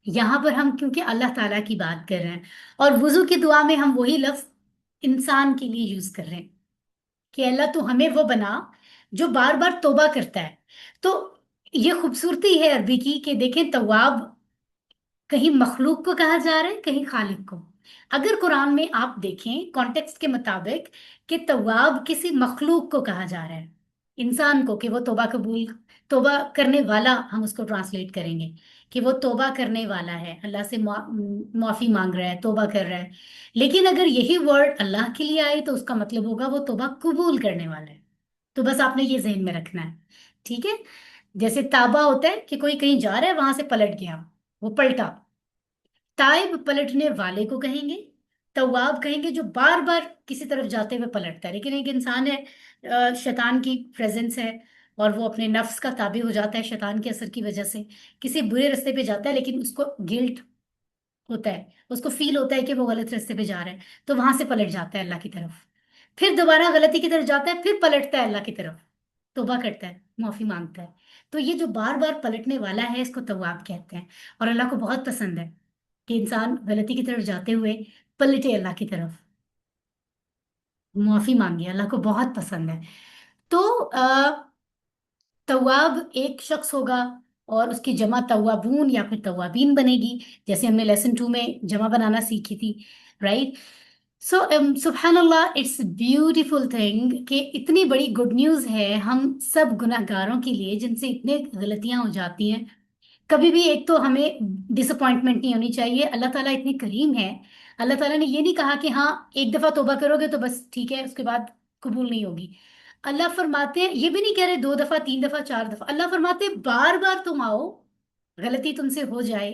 यहाँ पर हम क्योंकि अल्लाह ताला की बात कर रहे हैं, और वुजू की दुआ में हम वही लफ्ज इंसान के लिए यूज कर रहे हैं कि अल्लाह तू हमें वो बना जो बार बार तौबा करता है। तो ये खूबसूरती है अरबी की कि देखें, तवाब कहीं मखलूक को कहा जा रहा है, कहीं खालिक को। अगर कुरान में आप देखें कॉन्टेक्स्ट के मुताबिक कि तवाब किसी मखलूक को कहा जा रहा है, इंसान को, कि वो तौबा करने वाला, हम उसको ट्रांसलेट करेंगे कि वो तौबा करने वाला है, अल्लाह से माफी मांग रहा है, तौबा कर रहा है। लेकिन अगर यही वर्ड अल्लाह के लिए आए तो उसका मतलब होगा वो तौबा कबूल करने वाला है। तो बस आपने ये जहन में रखना है, ठीक है। जैसे ताबा होता है कि कोई कहीं जा रहा है, वहां से पलट गया, वो पलटा। ताइब पलटने वाले को कहेंगे। तवाब कहेंगे जो बार बार किसी तरफ जाते हुए पलटता है। लेकिन एक इंसान है, शैतान की प्रेजेंस है, और वो अपने नफ्स का ताबे हो जाता है शैतान के असर की वजह से, किसी बुरे रास्ते पे जाता है, लेकिन उसको गिल्ट होता है, उसको फील होता है कि वो गलत रास्ते पे जा रहा है, तो वहां से पलट जाता है अल्लाह की तरफ। फिर दोबारा गलती की तरफ जाता है, फिर पलटता है अल्लाह की तरफ, तौबा करता है, माफी मांगता है। तो ये जो बार बार पलटने वाला है, इसको तवाब कहते हैं। और अल्लाह को बहुत पसंद है कि इंसान गलती की तरफ जाते हुए पलटे अल्लाह की तरफ, माफी मांगे। अल्लाह को बहुत पसंद है। तो तवाब एक शख्स होगा, और उसकी जमा तवाबून या फिर तवाबीन बनेगी, जैसे हमने लेसन 2 में जमा बनाना सीखी थी, राइट। सो सुबहान अल्लाह, इट्स ब्यूटीफुल थिंग कि इतनी बड़ी गुड न्यूज़ है हम सब गुनहगारों के लिए जिनसे इतने गलतियां हो जाती हैं। कभी भी एक तो हमें डिसअपॉइंटमेंट नहीं होनी चाहिए। अल्लाह ताला इतनी करीम है, अल्लाह ताला ने ये नहीं कहा कि हाँ एक दफा तौबा करोगे तो बस ठीक है, उसके बाद कबूल नहीं होगी। अल्लाह फरमाते हैं, ये भी नहीं कह रहे 2 दफा 3 दफा 4 दफा, अल्लाह फरमाते हैं बार बार तुम आओ, गलती तुमसे हो जाए,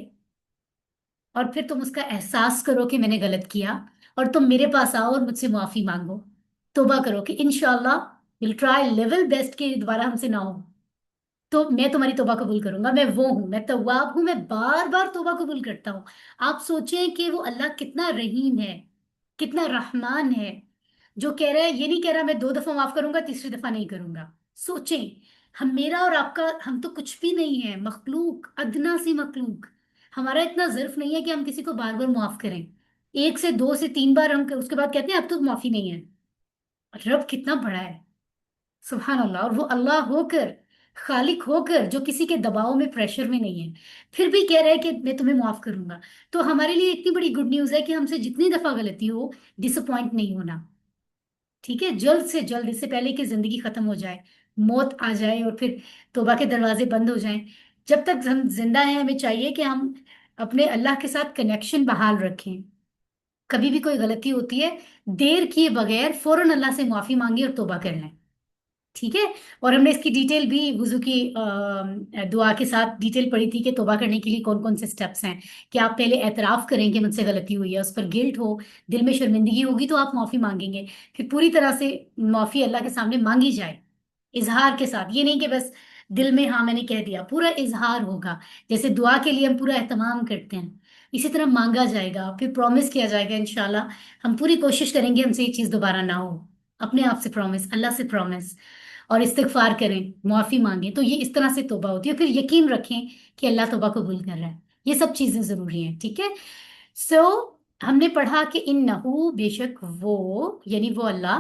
और फिर तुम उसका एहसास करो कि मैंने गलत किया, और तुम मेरे पास आओ और मुझसे माफी मांगो, तौबा करो कि इंशाल्लाह विल ट्राई लेवल बेस्ट कि दोबारा हमसे ना हो, तो मैं तुम्हारी तौबा कबूल करूंगा। मैं वो हूं, मैं तव्वाब हूं, मैं बार बार तौबा कबूल करता हूँ। आप सोचें कि वो अल्लाह कितना रहीम है, कितना रहमान है, जो कह रहा है, ये नहीं कह रहा मैं 2 दफा माफ करूंगा, तीसरी दफा नहीं करूंगा। सोचें, हम, मेरा और आपका, हम तो कुछ भी नहीं है, मखलूक, अदना सी मखलूक। हमारा इतना ज़र्फ नहीं है कि हम किसी को बार बार माफ करें। 1 से 2 से 3 बार हम उसके बाद कहते हैं अब तो माफी नहीं है। रब कितना बड़ा है, सुभान अल्लाह। और वो अल्लाह होकर, खालिक होकर, जो किसी के दबाव में, प्रेशर में नहीं है, फिर भी कह रहा है कि मैं तुम्हें माफ करूंगा। तो हमारे लिए इतनी बड़ी गुड न्यूज़ है कि हमसे जितनी दफा गलती हो, डिसअपॉइंट नहीं होना, ठीक है। जल्द से जल्द, इससे पहले कि जिंदगी खत्म हो जाए, मौत आ जाए और फिर तौबा के दरवाजे बंद हो जाएं, जब तक हम जिंदा हैं हमें चाहिए कि हम अपने अल्लाह के साथ कनेक्शन बहाल रखें। कभी भी कोई गलती होती है, देर किए बगैर फौरन अल्लाह से माफी मांगे और तौबा कर लें, ठीक है। और हमने इसकी डिटेल भी वुजू की दुआ के साथ डिटेल पढ़ी थी कि तौबा करने के लिए कौन कौन से स्टेप्स हैं। कि आप पहले एतराफ करें कि मुझसे गलती हुई है, उस पर गिल्ट हो, दिल में शर्मिंदगी होगी तो आप माफी मांगेंगे। फिर पूरी तरह से माफी अल्लाह के सामने मांगी जाए, इजहार के साथ। ये नहीं कि बस दिल में हाँ मैंने कह दिया, पूरा इजहार होगा। जैसे दुआ के लिए हम पूरा एहतमाम करते हैं, इसी तरह मांगा जाएगा, फिर प्रॉमिस किया जाएगा इंशाल्लाह हम पूरी कोशिश करेंगे हमसे ये चीज़ दोबारा ना हो। अपने आप से प्रॉमिस, अल्लाह से प्रॉमिस, और इस्तिगफार करें, माफी मांगें। तो ये इस तरह से तौबा होती है। फिर यकीन रखें कि अल्लाह तौबा कबूल कर रहा है। ये सब चीजें जरूरी हैं, ठीक है। सो हमने पढ़ा कि इन्नहु, बेशक वो, यानी वो अल्लाह,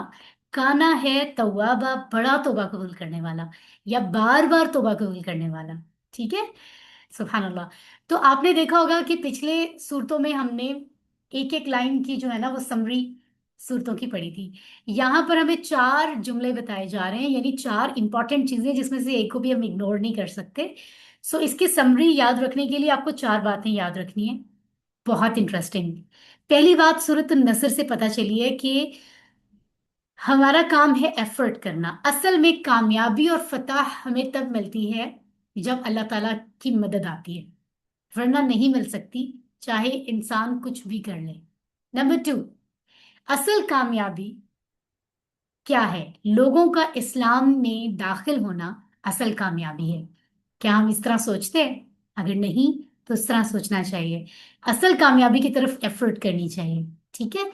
काना है तौवाबा, बड़ा तौबा कबूल करने वाला, या बार बार तौबा कबूल करने वाला। ठीक है, सुभान अल्लाह। तो आपने देखा होगा कि पिछले सूरतों में हमने एक एक लाइन की जो है ना वो समरी सूरतों की पढ़ी थी। यहाँ पर हमें चार जुमले बताए जा रहे हैं, यानी चार इंपॉर्टेंट चीजें जिसमें से एक को भी हम इग्नोर नहीं कर सकते। सो इसकी समरी याद रखने के लिए आपको चार बातें याद रखनी है, बहुत इंटरेस्टिंग। पहली बात सूरत नसर से पता चली है कि हमारा काम है एफर्ट करना। असल में कामयाबी और फतह हमें तब मिलती है जब अल्लाह ताला की मदद आती है, वरना नहीं मिल सकती, चाहे इंसान कुछ भी कर ले। नंबर टू, असल कामयाबी क्या है? लोगों का इस्लाम में दाखिल होना असल कामयाबी है। क्या हम इस तरह सोचते हैं? अगर नहीं तो इस तरह सोचना चाहिए, असल कामयाबी की तरफ एफर्ट करनी चाहिए। ठीक है।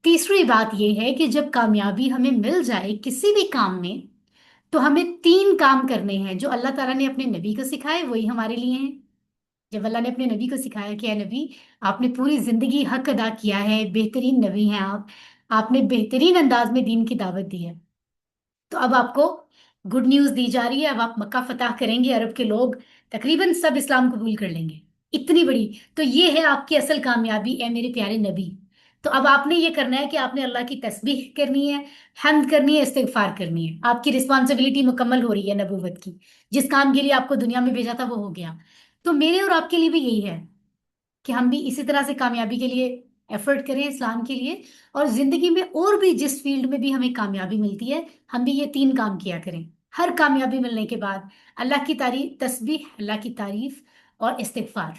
तीसरी बात यह है कि जब कामयाबी हमें मिल जाए किसी भी काम में, तो हमें तीन काम करने हैं जो अल्लाह ताला ने अपने नबी को सिखाए, वही हमारे लिए हैं। जब अल्लाह ने अपने नबी को सिखाया कि "ऐ नबी, आपने पूरी जिंदगी हक अदा किया है, बेहतरीन नबी हैं आप, आपने बेहतरीन अंदाज में दीन की दावत दी है, तो अब आपको गुड न्यूज दी जा रही है, अब आप मक्का फतह करेंगे, अरब के लोग तकरीबन सब इस्लाम कबूल कर लेंगे, इतनी बड़ी, तो ये है आपकी असल कामयाबी है मेरे प्यारे नबी। तो अब आपने ये करना है कि आपने अल्लाह की तस्बीह करनी है, हम्द करनी है, इस्तिगफार करनी है। आपकी रिस्पॉन्सिबिलिटी मुकम्मल हो रही है नबूवत की, जिस काम के लिए आपको दुनिया में भेजा था वो हो गया। तो मेरे और आपके लिए भी यही है कि हम भी इसी तरह से कामयाबी के लिए एफर्ट करें इस्लाम के लिए, और जिंदगी में और भी जिस फील्ड में भी हमें कामयाबी मिलती है, हम भी ये तीन काम किया करें। हर कामयाबी मिलने के बाद अल्लाह की तारीफ, तस्बीह, अल्लाह की तारीफ और इस्तिगफार।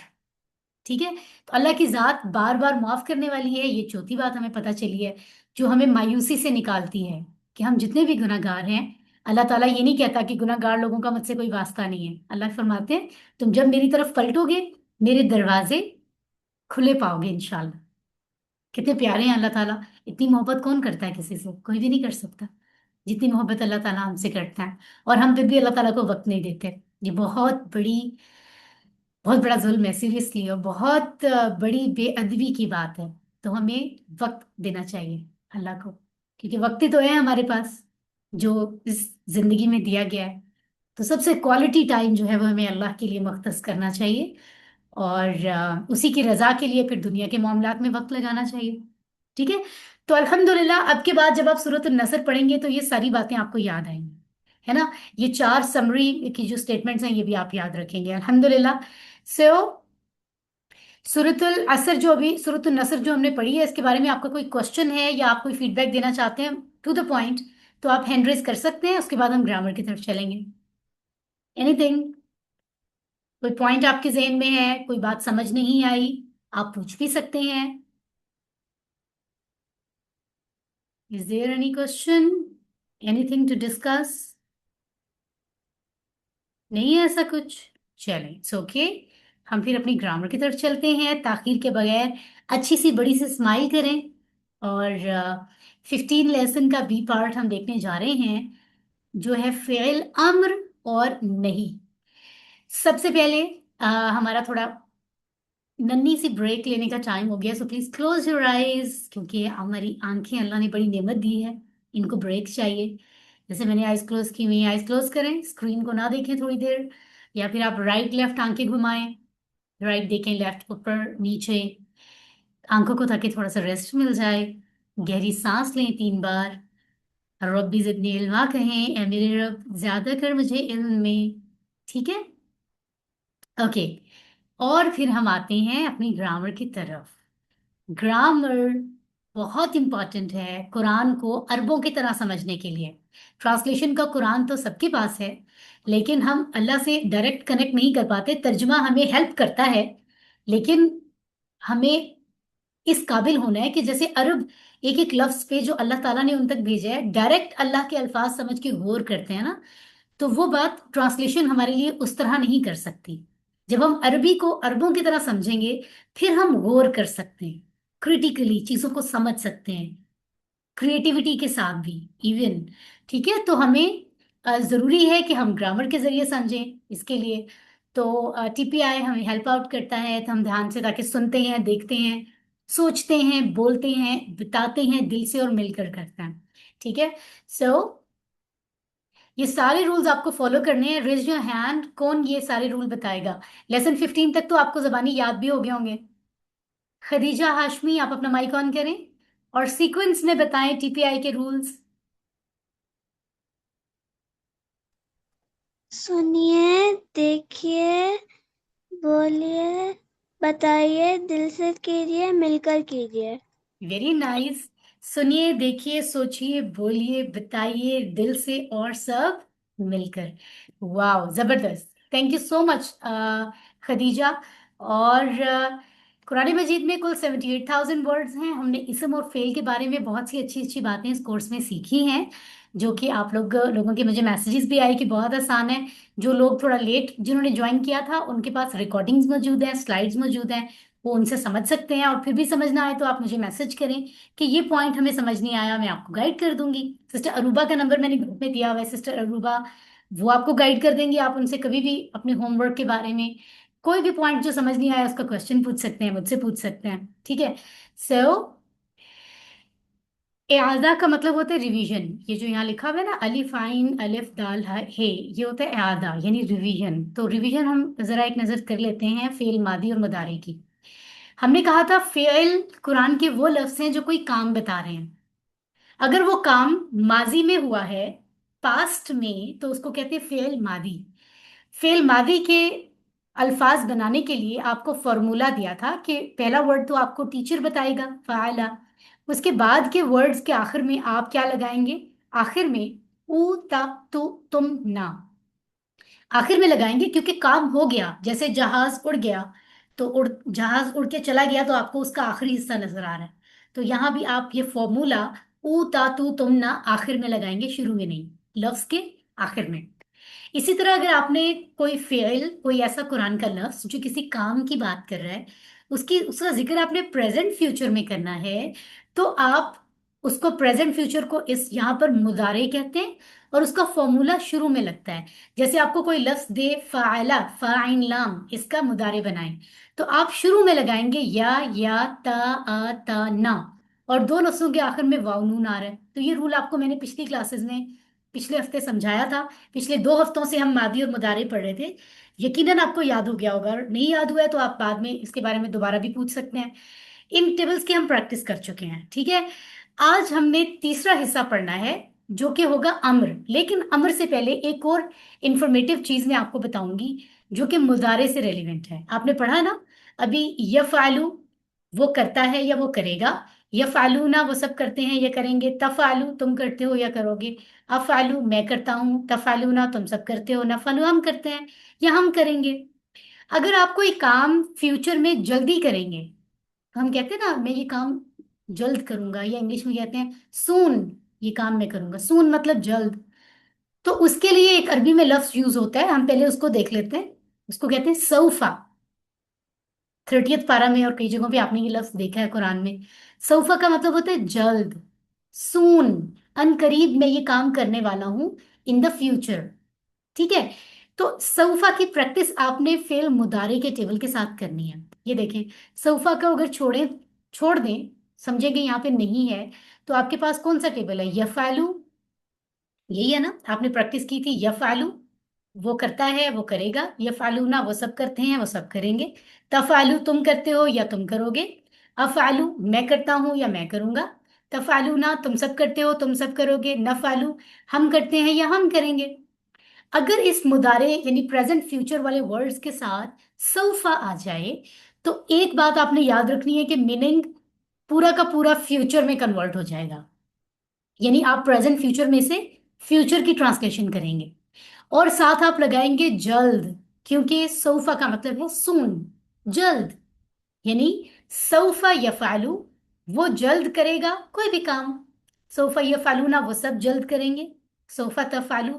ठीक है। तो अल्लाह की जात बार बार माफ करने वाली है, ये चौथी बात हमें पता चली है, जो हमें मायूसी से निकालती है कि हम जितने भी गुनाहगार हैं, अल्लाह ताला ये नहीं कहता कि गुनाहगार लोगों का मुझसे कोई वास्ता नहीं है। अल्लाह फरमाते हैं तुम जब मेरी तरफ पलटोगे, मेरे दरवाजे खुले पाओगे इंशाल्लाह। कितने प्यारे हैं अल्लाह ताला। इतनी मोहब्बत कौन करता है किसी से? कोई भी नहीं कर सकता जितनी मोहब्बत अल्लाह ताला हमसे करता है, और हम फिर भी अल्लाह ताला को वक्त नहीं देते। ये बहुत बड़ा जुल्म है सीरियसली, और बहुत बड़ी बेअदबी की बात है। तो हमें वक्त देना चाहिए अल्लाह को, क्योंकि वक्त ही तो है हमारे पास जो इस जिंदगी में दिया गया है। तो सबसे क्वालिटी टाइम जो है वो हमें अल्लाह के लिए मख्तस करना चाहिए, और उसी की रजा के लिए फिर दुनिया के मामलात में वक्त लगाना चाहिए। ठीक है। तो अल्हम्दुलिल्लाह अब के बाद जब आप सूरत नसर पढ़ेंगे तो ये सारी बातें आपको याद आएंगी, है ना। ये चार समरी की जो स्टेटमेंट्स हैं ये भी आप याद रखेंगे अल्हम्दुलिल्लाह। सो सूरतुल असर जो अभी सूरतुल नसर जो हमने पढ़ी है, इसके बारे में आपका कोई क्वेश्चन है या आप कोई फीडबैक देना चाहते हैं टू द पॉइंट, तो आप हैंड रेज कर सकते हैं, उसके बाद हम ग्रामर की तरफ चलेंगे। एनीथिंग, कोई पॉइंट आपके जहन में है, कोई बात समझ नहीं आई, आप पूछ भी सकते हैं। Is there any question, anything to discuss? नहीं है ऐसा कुछ? चलें, इट्स ओके। हम फिर अपनी ग्रामर की तरफ चलते हैं ताखीर के बगैर। अच्छी सी बड़ी सी स्माइल करें, और 15 लेसन का बी पार्ट हम देखने जा रहे हैं, जो है फ़िल अम्र और नहीं। सबसे पहले हमारा थोड़ा नन्ही सी ब्रेक लेने का टाइम हो गया, so please close your eyes, क्योंकि हमारी आंखें अल्लाह ने बड़ी नेमत दी है, इनको ब्रेक चाहिए। जैसे मैंने आइज क्लोज की हुई, आइज क्लोज करें, स्क्रीन को ना देखें थोड़ी देर, या फिर आप राइट लेफ्ट आंखें घुमाएं, राइट देखें, लेफ्ट ऊपर नीचे, आंखों को ताकि थोड़ा सा रेस्ट मिल जाए। गहरी सांस लें 3 बार, रब्बी ज़िदनी इल्मा कहें, ए मेरे रब ज्यादा कर मुझे इल्म में। ठीक है, ओके। और फिर हम आते हैं अपनी ग्रामर की तरफ। ग्रामर बहुत इंपॉर्टेंट है कुरान को अरबों की तरह समझने के लिए। ट्रांसलेशन का कुरान तो सबके पास है, लेकिन हम अल्लाह से डायरेक्ट कनेक्ट नहीं कर पाते। तर्जुमा हमें हेल्प करता है, लेकिन हमें इस काबिल होना है कि जैसे अरब एक एक लफ्ज पे जो अल्लाह ताला ने उन तक भेजा है, डायरेक्ट अल्लाह के अल्फाज समझ के गौर करते हैं ना, तो वो बात ट्रांसलेशन हमारे लिए उस तरह नहीं कर सकती। जब हम अरबी को अरबों की तरह समझेंगे, फिर हम गौर कर सकते हैं, क्रिटिकली चीजों को समझ सकते हैं, क्रिएटिविटी के साथ भी इवन। ठीक है, तो हमें जरूरी है कि हम ग्रामर के जरिए समझें इसके लिए। तो टीपीआई हमें हेल्प आउट करता है, तो हम ध्यान से ताकि सुनते हैं, देखते हैं, सोचते हैं, बोलते हैं, बिताते हैं दिल से और मिलकर करते हैं। ठीक है। सो ये सारे रूल्स आपको फॉलो करने हैं। रेज योर हैंड, कौन ये सारे रूल बताएगा। लेसन 15 तक तो आपको जबानी याद भी हो गए होंगे। खदीजा हाशमी, आप अपना माइक ऑन करें और सीक्वेंस में बताएं टीपीआई के रूल्स। सुनिए, देखिए, बोलिए, बताइए, दिल से कीजिए, मिलकर कीजिए। Very nice. सुनिए, देखिए, सोचिए, बोलिए, बताइए, दिल से और सब मिलकर। वाह, जबरदस्त। Thank you so much Khadija. और कुरान मजीद में कुल 78,000 वर्ड्स हैं। हमने इसम और फेल के बारे में बहुत सी अच्छी अच्छी बातें इस कोर्स में सीखी हैं, जो कि आप लोगों के मुझे मैसेजेस भी आए कि बहुत आसान है। जो लोग थोड़ा लेट जिन्होंने ज्वाइन किया था, उनके पास रिकॉर्डिंग्स मौजूद हैं, स्लाइड्स मौजूद हैं, वो उनसे समझ सकते हैं। और फिर भी समझना आए तो आप मुझे मैसेज करें कि ये पॉइंट हमें समझ नहीं आया, मैं आपको गाइड कर दूंगी। सिस्टर अरूबा का नंबर मैंने ग्रुप में दिया हुआ है। सिस्टर अरूबा वो आपको गाइड कर देंगी। आप उनसे कभी भी अपने होमवर्क के बारे में कोई भी पॉइंट जो समझ नहीं आया उसका क्वेश्चन पूछ सकते हैं, मुझसे पूछ सकते हैं। ठीक है। सो इआदा का मतलब होता है रिवीजन। ये जो यहाँ लिखा हुआ है ना, अलिफ आइन अलिफ दाल हे, ये होता है इआदा यानी रिवीजन। तो रिवीजन हम जरा एक नजर कर लेते हैं फेल मादी और मुदारे की। हमने कहा था फेल कुरान के वो लफ्ज हैं जो कोई काम बता रहे हैं। अगर वो काम माजी में हुआ है, पास्ट में, तो उसको कहते हैं फेल मादी। फेल मादी के अल्फाज बनाने के लिए आपको फॉर्मूला दिया था कि पहला वर्ड तो आपको टीचर बताएगा, फाला। उसके बाद के वर्ड्स के आखिर में आप क्या लगाएंगे, आखिर में ऊ ता तु तुम ना, आखिर में लगाएंगे, क्योंकि काम हो गया। जैसे जहाज उड़ गया, तो जहाज उड़ के चला गया तो आपको उसका आखिरी हिस्सा नजर आ रहा है। तो यहां भी आप ये फॉर्मूला ऊ ता तू तुम ना आखिर में लगाएंगे, शुरू में नहीं, लफ्ज के आखिर में। इसी तरह अगर आपने कोई फेल, कोई ऐसा कुरान का लफ्ज जो किसी काम की बात कर रहा है, उसका जिक्र आपने प्रेजेंट फ्यूचर में करना है, तो आप उसको प्रेजेंट फ्यूचर को इस यहाँ पर मुदारे कहते हैं, और उसका फॉर्मूला शुरू में लगता है। जैसे आपको कोई लफ्ज दे, फाइला फाइन लाम, इसका मुदारे बनाएं, तो आप शुरू में लगाएंगे या ता आ ता ना, और दो लफ्जों के आखिर में वाव नून आ रहा है। तो ये रूल आपको मैंने पिछली क्लासेस में पिछले हफ्ते समझाया था। पिछले 2 हफ्तों से हम मादी और मुदारे पढ़ रहे थे। यकीनन आपको याद हो गया होगा। अगर नहीं याद हुआ है तो आप बाद में इसके बारे में दोबारा भी पूछ सकते हैं। इन टेबल्स की हम प्रैक्टिस कर चुके हैं। ठीक है। आज हमने तीसरा हिस्सा पढ़ना है, जो कि होगा अम्र। लेकिन अम्र से पहले एक और इंफॉर्मेटिव चीज मैं आपको बताऊंगी, जो कि मुजारे से रेलिवेंट है। आपने पढ़ा ना अभी, यफ़अलु वो करता है या वो करेगा, यफ़अलूना वो सब करते हैं या करेंगे, तफ़अलु तुम करते हो या करोगे, अफ़अलु मैं करता हूँ, तफ़अलूना तुम सब करते हो, नफ़अलु हम करते हैं या हम करेंगे। अगर आप कोई काम फ्यूचर में जल्दी करेंगे, हम कहते हैं ना मैं ये काम जल्द करूंगा, या इंग्लिश में कहते हैं सून, ये काम मैं करूंगा, सून मतलब जल्द। तो उसके लिए एक अरबी में लफ्ज यूज होता है, हम पहले उसको देख लेते हैं। उसको कहते हैं सौफा। 30th पारा में और कई जगहों पे आपने ये लफ्ज देखा है कुरान में। सौफा का मतलब होता है जल्द, सून, अनकरीब मैं ये काम करने वाला हूं, इन द फ्यूचर। ठीक है। तो सौफा की प्रैक्टिस आपने फेल मुदारे के टेबल के साथ करनी है। ये देखें, सौफा का अगर छोड़ दें, समझेंगे यहाँ पे नहीं है, तो आपके पास कौन सा टेबल है, यफ़अलु, यही है ना, आपने प्रैक्टिस की थी। यफ़अलु वो करता है वो करेगा, यफ़अलूना वो सब करते हैं वो सब करेंगे, तफ़अलु तुम करते हो या तुम करोगे, अफ़अलु मैं करता हूं या मैं करूंगा, तफ़अलूना तुम सब करते हो तुम सब करोगे, नफ़अलु हम करते हैं या हम करेंगे। अगर इस मुदारे यानी प्रेजेंट फ्यूचर वाले वर्ड्स के साथ सौफा आ जाए, तो एक बात आपने याद रखनी है कि मीनिंग पूरा का पूरा फ्यूचर में कन्वर्ट हो जाएगा। यानी आप प्रेजेंट फ्यूचर में से फ्यूचर की ट्रांसलेशन करेंगे, और साथ आप लगाएंगे जल्द, क्योंकि सौफा का मतलब है सून, जल्द। यानी सौफा यफ़अलु वो जल्द करेगा कोई भी काम, सौफा यफ़अलूना वो सब जल्द करेंगे, सौफा तफ़अलु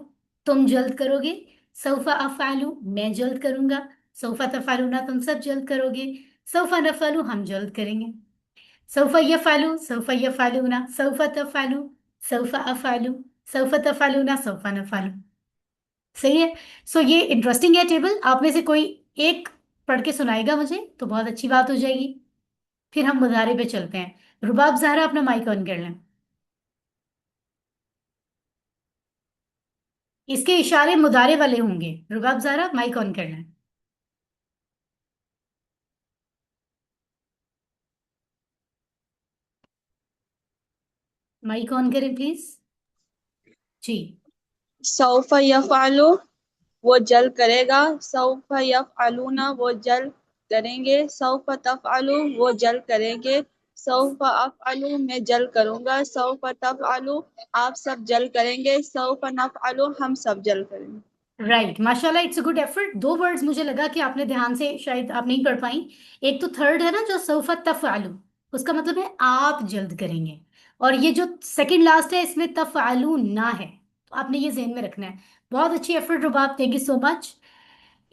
तुम जल्द करोगे, सौफा अफ़अलु मैं जल्द करूंगा, सौफा तफ़अलूना तुम सब जल्द करोगे, सौफा नफ़अलु हम जल्द करेंगे, sofa यफ़अलु sofa यफ़अलूना sofa तफ़अलु sofa अफ़अलु sofa तफ़अलूना sofa नफ़अलु। सही है। सो ये इंटरेस्टिंग है टेबल। आप में से कोई एक पढ़ के सुनाएगा मुझे तो बहुत अच्छी बात हो जाएगी। फिर हम मुजारे पे चलते हैं। रुबाब ज़हरा अपना माइक ऑन कर लें। इसके इशारे मुदारे वाले होंगे। रुबाब ज़ारा माइक ऑन करना है। माइक ऑन करें प्लीज। जी। सौफ यफ़अलु, वो जल्द करेगा। सौफ यफ़अलूना, वो जल्द करेंगे। सौफ तफ़अलु, वो जल्द करेंगे। सौफ अफ़अलु, मैं जल्द करूंगा। सौफ तफ़अलु, आप सब जल्द करेंगे। सौफ नफ़अलु, हम सब जल्द करेंगे। राइट, माशाल्लाह, इट्स अ गुड एफर्ट। दो वर्ड्स मुझे लगा कि आपने ध्यान से शायद आप नहीं पढ़ पाई। एक तो थर्ड है ना जो सौफा तफआलू, उसका मतलब है आप जल्द करेंगे। और ये जो सेकंड लास्ट है इसमें तफआलू ना है, तो आपने ये ज़हन में रखना है। बहुत अच्छी effort Rubab, thank you so much.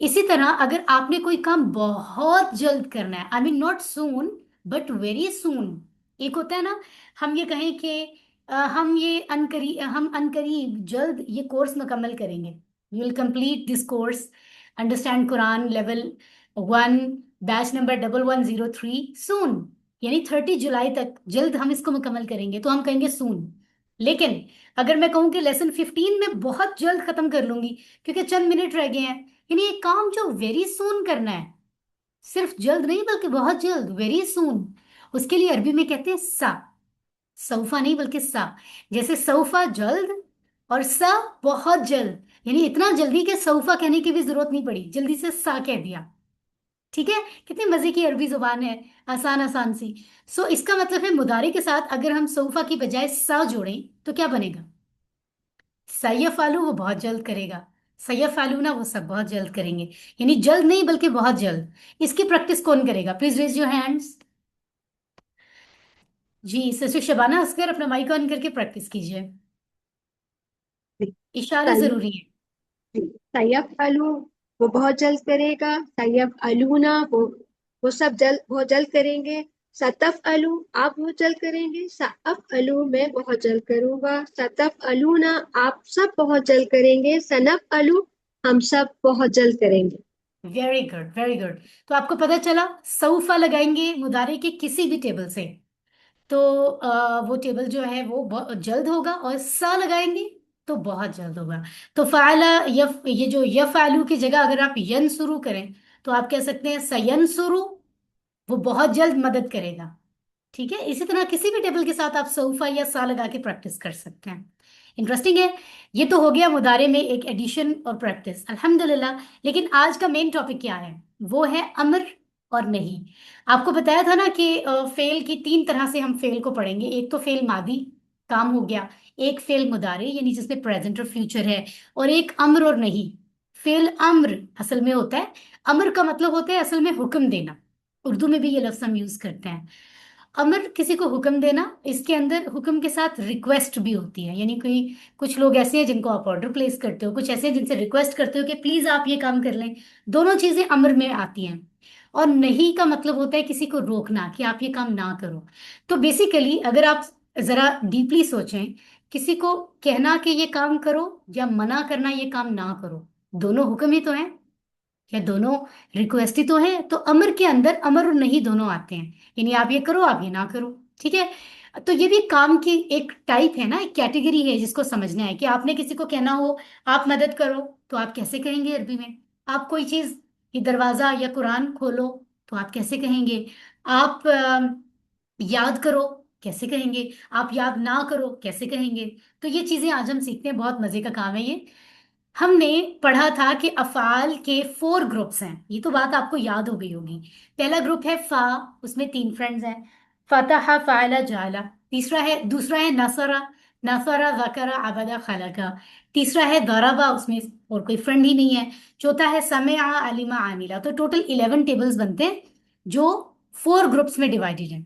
इसी तरह अगर आपने कोई काम बहुत जल्द करना है, I mean not soon but very soon. एक होता है ना, हम ये कहें कि हम अनकरीब जल्द ये कोर्स मुकम्मल करेंगे। We will complete this course understand Quran level 1 batch number 1103 soon, यानी 30 जुलाई तक जल्द हम इसको मुकम्मल करेंगे, तो हम कहेंगे सून। लेकिन अगर मैं कहूँ कि लेसन 15 में बहुत जल्द खत्म कर लूंगी क्योंकि चंद मिनट रह गए हैं, यानी एक काम जो वेरी सून करना है, सिर्फ जल्द नहीं बल्कि बहुत जल्द, वेरी सून, उसके लिए अरबी में कहते हैं सा। सौफा नहीं बल्कि सा। जैसे सौफा जल्द और सा बहुत जल्द, यानी इतना जल्दी कि सौफा कहने की भी जरूरत नहीं पड़ी, जल्दी से सा कह दिया। ठीक है, कितनी मजे की अरबी जुबान है, आसान आसान सी। सो इसका मतलब है मुदारे के साथ अगर हम सौफा की बजाय सा जोड़ें तो क्या बनेगा? सैयफ आलू वो बहुत जल्द करेगा। सैयफ आलू ना वो सब बहुत जल्द करेंगे, यानी जल्द नहीं बल्कि बहुत जल्द। इसकी प्रैक्टिस कौन करेगा? Please raise your hands. जी, सिस्टर शबाना असगर अपना माइक ऑन करके प्रैक्टिस कीजिए। इशारे सैयद जरूरी है। सैयद अलू, वो बहुत जल्द करेगा। सैयद अलूना, वो सब जल्द बहुत जल्द करेंगे। सतफ अलू, आप बहुत जल्द करेंगे। सअफ अलू, मैं बहुत जल्द करूंगा। सतफ अलूना, आप सब बहुत जल्द करेंगे। सनफ अलू, हम सब बहुत जल्द करेंगे। Very good, very good. तो आपको पता चला सऊफा लगाएंगे मुदारे के किसी भी टेबल से तो वो टेबल जो है वो बहुत जल्द होगा, और सा लगाएंगे तो बहुत जल्द होगा। तो फाला यफ, ये जो यफ आलू की जगह अगर आप यन शुरू करें तो आप कह सकते हैं सयन शुरू, वो बहुत जल्द मदद करेगा। ठीक है, इसी तरह किसी भी टेबल के साथ आप सोफा या सा लगा के प्रैक्टिस कर सकते हैं। इंटरेस्टिंग है। ये तो हो गया मुदारे में एक एडिशन और प्रैक्टिस, अल्हम्दुलिल्लाह। लेकिन आज का मेन टॉपिक क्या है? वो है अमर और नहीं। आपको बताया था ना कि फेल की 3 तरह से हम फेल को पढ़ेंगे। एक तो फेल मादी, काम हो गया। एक फेल मुदारे यानी जिसमें प्रेजेंट और फ्यूचर है। और एक अम्र और नहीं। फेल अम्र असल में होता है, अमर का मतलब होता है असल में हुक्म देना। उर्दू में भी ये लफ्ज हम यूज करते हैं। अमर किसी को हुक्म देना, इसके अंदर हुक्म के साथ रिक्वेस्ट भी होती है, यानी कोई कुछ लोग ऐसे हैं जिनको आप ऑर्डर प्लेस करते हो, कुछ ऐसे हैं जिनसे रिक्वेस्ट करते हो कि प्लीज आप ये काम कर लें। दोनों चीजें अमर में आती हैं। और नहीं का मतलब होता है किसी को रोकना कि आप ये काम ना करो। तो बेसिकली अगर आप जरा डीपली सोचें, किसी को कहना कि ये काम करो या मना करना ये काम ना करो, दोनों हुक्म ही तो हैं, या दोनों रिक्वेस्ट ही तो है। तो अमर के अंदर अमर और नहीं दोनों आते हैं, यानी आप ये करो आप ये ना करो। ठीक है, तो ये भी काम की एक टाइप है ना, एक कैटेगरी है जिसको समझना है कि आपने किसी को कहना हो आप मदद करो तो आप कैसे कहेंगे अरबी में? आप कोई चीज, ये दरवाजा या कुरान खोलो तो आप कैसे कहेंगे? आप याद करो कैसे कहेंगे? आप याद ना करो कैसे कहेंगे? तो ये चीजें आज हम सीखते हैं, बहुत मजे का काम है ये। हमने पढ़ा था कि अफाल के 4 ग्रुप्स हैं, ये तो बात आपको याद हो गई होगी। पहला ग्रुप है फा, उसमें 3 फ्रेंड्स हैं, फतहा फाला जाला। दूसरा है नसरा, नसरा जकरा अबदा खलका। तीसरा है दरबा, उसमें और कोई फ्रेंड ही नहीं है। चौथा है समेआ अलिमा आमिला। तो टोटल 11 टेबल्स बनते हैं जो 4 ग्रुप्स में डिवाइडेड हैं।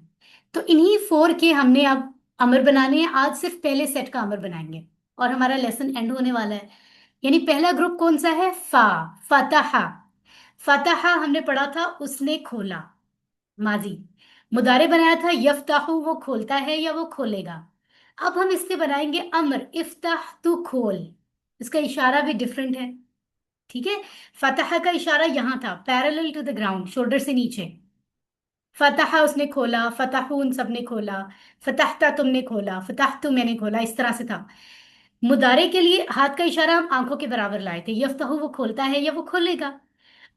तो इन्हीं 4 के हमने अब अमर बनाने हैं। आज सिर्फ पहले सेट का अमर बनाएंगे और हमारा लेसन एंड होने वाला है। यानी पहला ग्रुप कौन सा है? फा, फतहा। फतहा हमने पढ़ा था उसने खोला, माजी। मुदारे बनाया था यफ्ताहु, वो खोलता है या वो खोलेगा। अब हम इससे बनाएंगे अमर, इफ्ताह तू खोल। इसका इशारा भी डिफरेंट है। ठीक है, फतहा का इशारा यहां था, parallel to the ground, shoulder से नीचे। फतहा उसने खोला, फतहू उन सब ने खोला, फतहता तुमने खोला, फतहतु मैंने खोला, इस तरह से था। मुदारे के लिए हाथ का इशारा हम आंखों के बराबर लाए थे, यफ्तहु वो खोलता है या वो खोलेगा।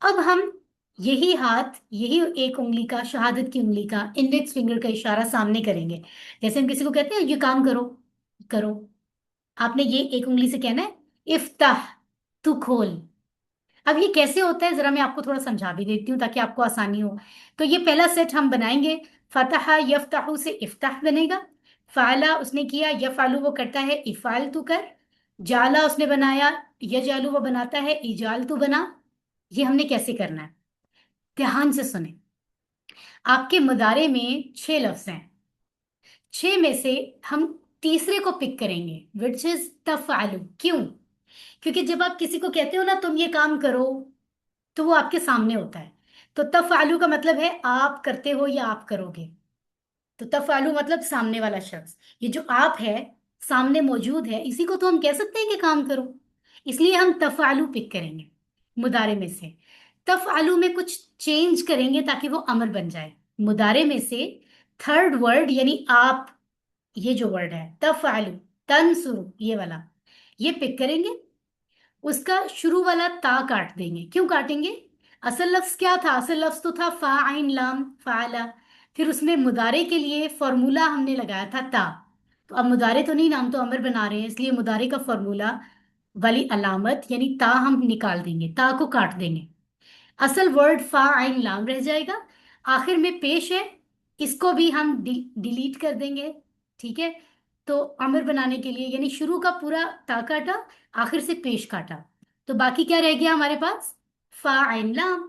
अब हम यही हाथ, यही एक उंगली का, शहादत की उंगली का, इंडेक्स फिंगर का इशारा सामने करेंगे। जैसे हम किसी को कहते हैं ये काम करो, करो, आपने ये एक उंगली से कहना है इफ्ताह, तू खोल। अब ये कैसे होता है जरा मैं आपको थोड़ा समझा भी देती हूँ ताकि आपको आसानी हो। तो ये पहला सेट हम बनाएंगे, फतहा यफ्ताहु से इफ्ताह बनेगा, फाला उसने किया, यफालू वो करता है, इफाल तू कर, जाला उसने बनाया, यजालू वो बनाता है, इजाल तू बना। ये हमने कैसे करना है, ध्यान से सुने। आपके मुदारे में 6 लफ्ज हैं, 6 में से हम तीसरे को पिक करेंगे, विच इज तफआलू। क्यों? क्योंकि जब आप किसी को कहते हो ना तुम ये काम करो, तो वो आपके सामने होता है। तो तफआलू का मतलब है आप करते हो या आप करोगे। तो तफआलू मतलब सामने वाला शख्स, ये जो आप है सामने मौजूद है, इसी को तो हम कह सकते हैं कि काम करो। इसलिए हम तफआलू पिक करेंगे मुदारे में से। तफआलू में कुछ चेंज करेंगे ताकि वो अमर बन जाए। मुदारे में से थर्ड वर्ड यानी आप, ये जो वर्ड है तफआलू, तनसुरु, ये वाला, ये पिक करेंगे। उसका शुरू वाला ता काट देंगे। क्यों काटेंगे? असल लफ्ज क्या था? असल लफ्ज तो था फा आइन लाम फाला। फिर उसमें मुदारे के लिए फॉर्मूला हमने लगाया था ता। तो अब मुदारे तो नहीं, नाम तो अमर बना रहे हैं, इसलिए मुदारे का फॉर्मूला वाली अलामत यानी ता हम निकाल देंगे, ता को काट देंगे। असल वर्ड फा आइन लाम रह जाएगा। आखिर में पेश है, इसको भी हम डिलीट कर देंगे। ठीक है, तो अमर बनाने के लिए यानी शुरू का पूरा ता काटा, आखिर से पेश काटा, तो बाकी क्या रह गया हमारे पास? फा आइन लाम।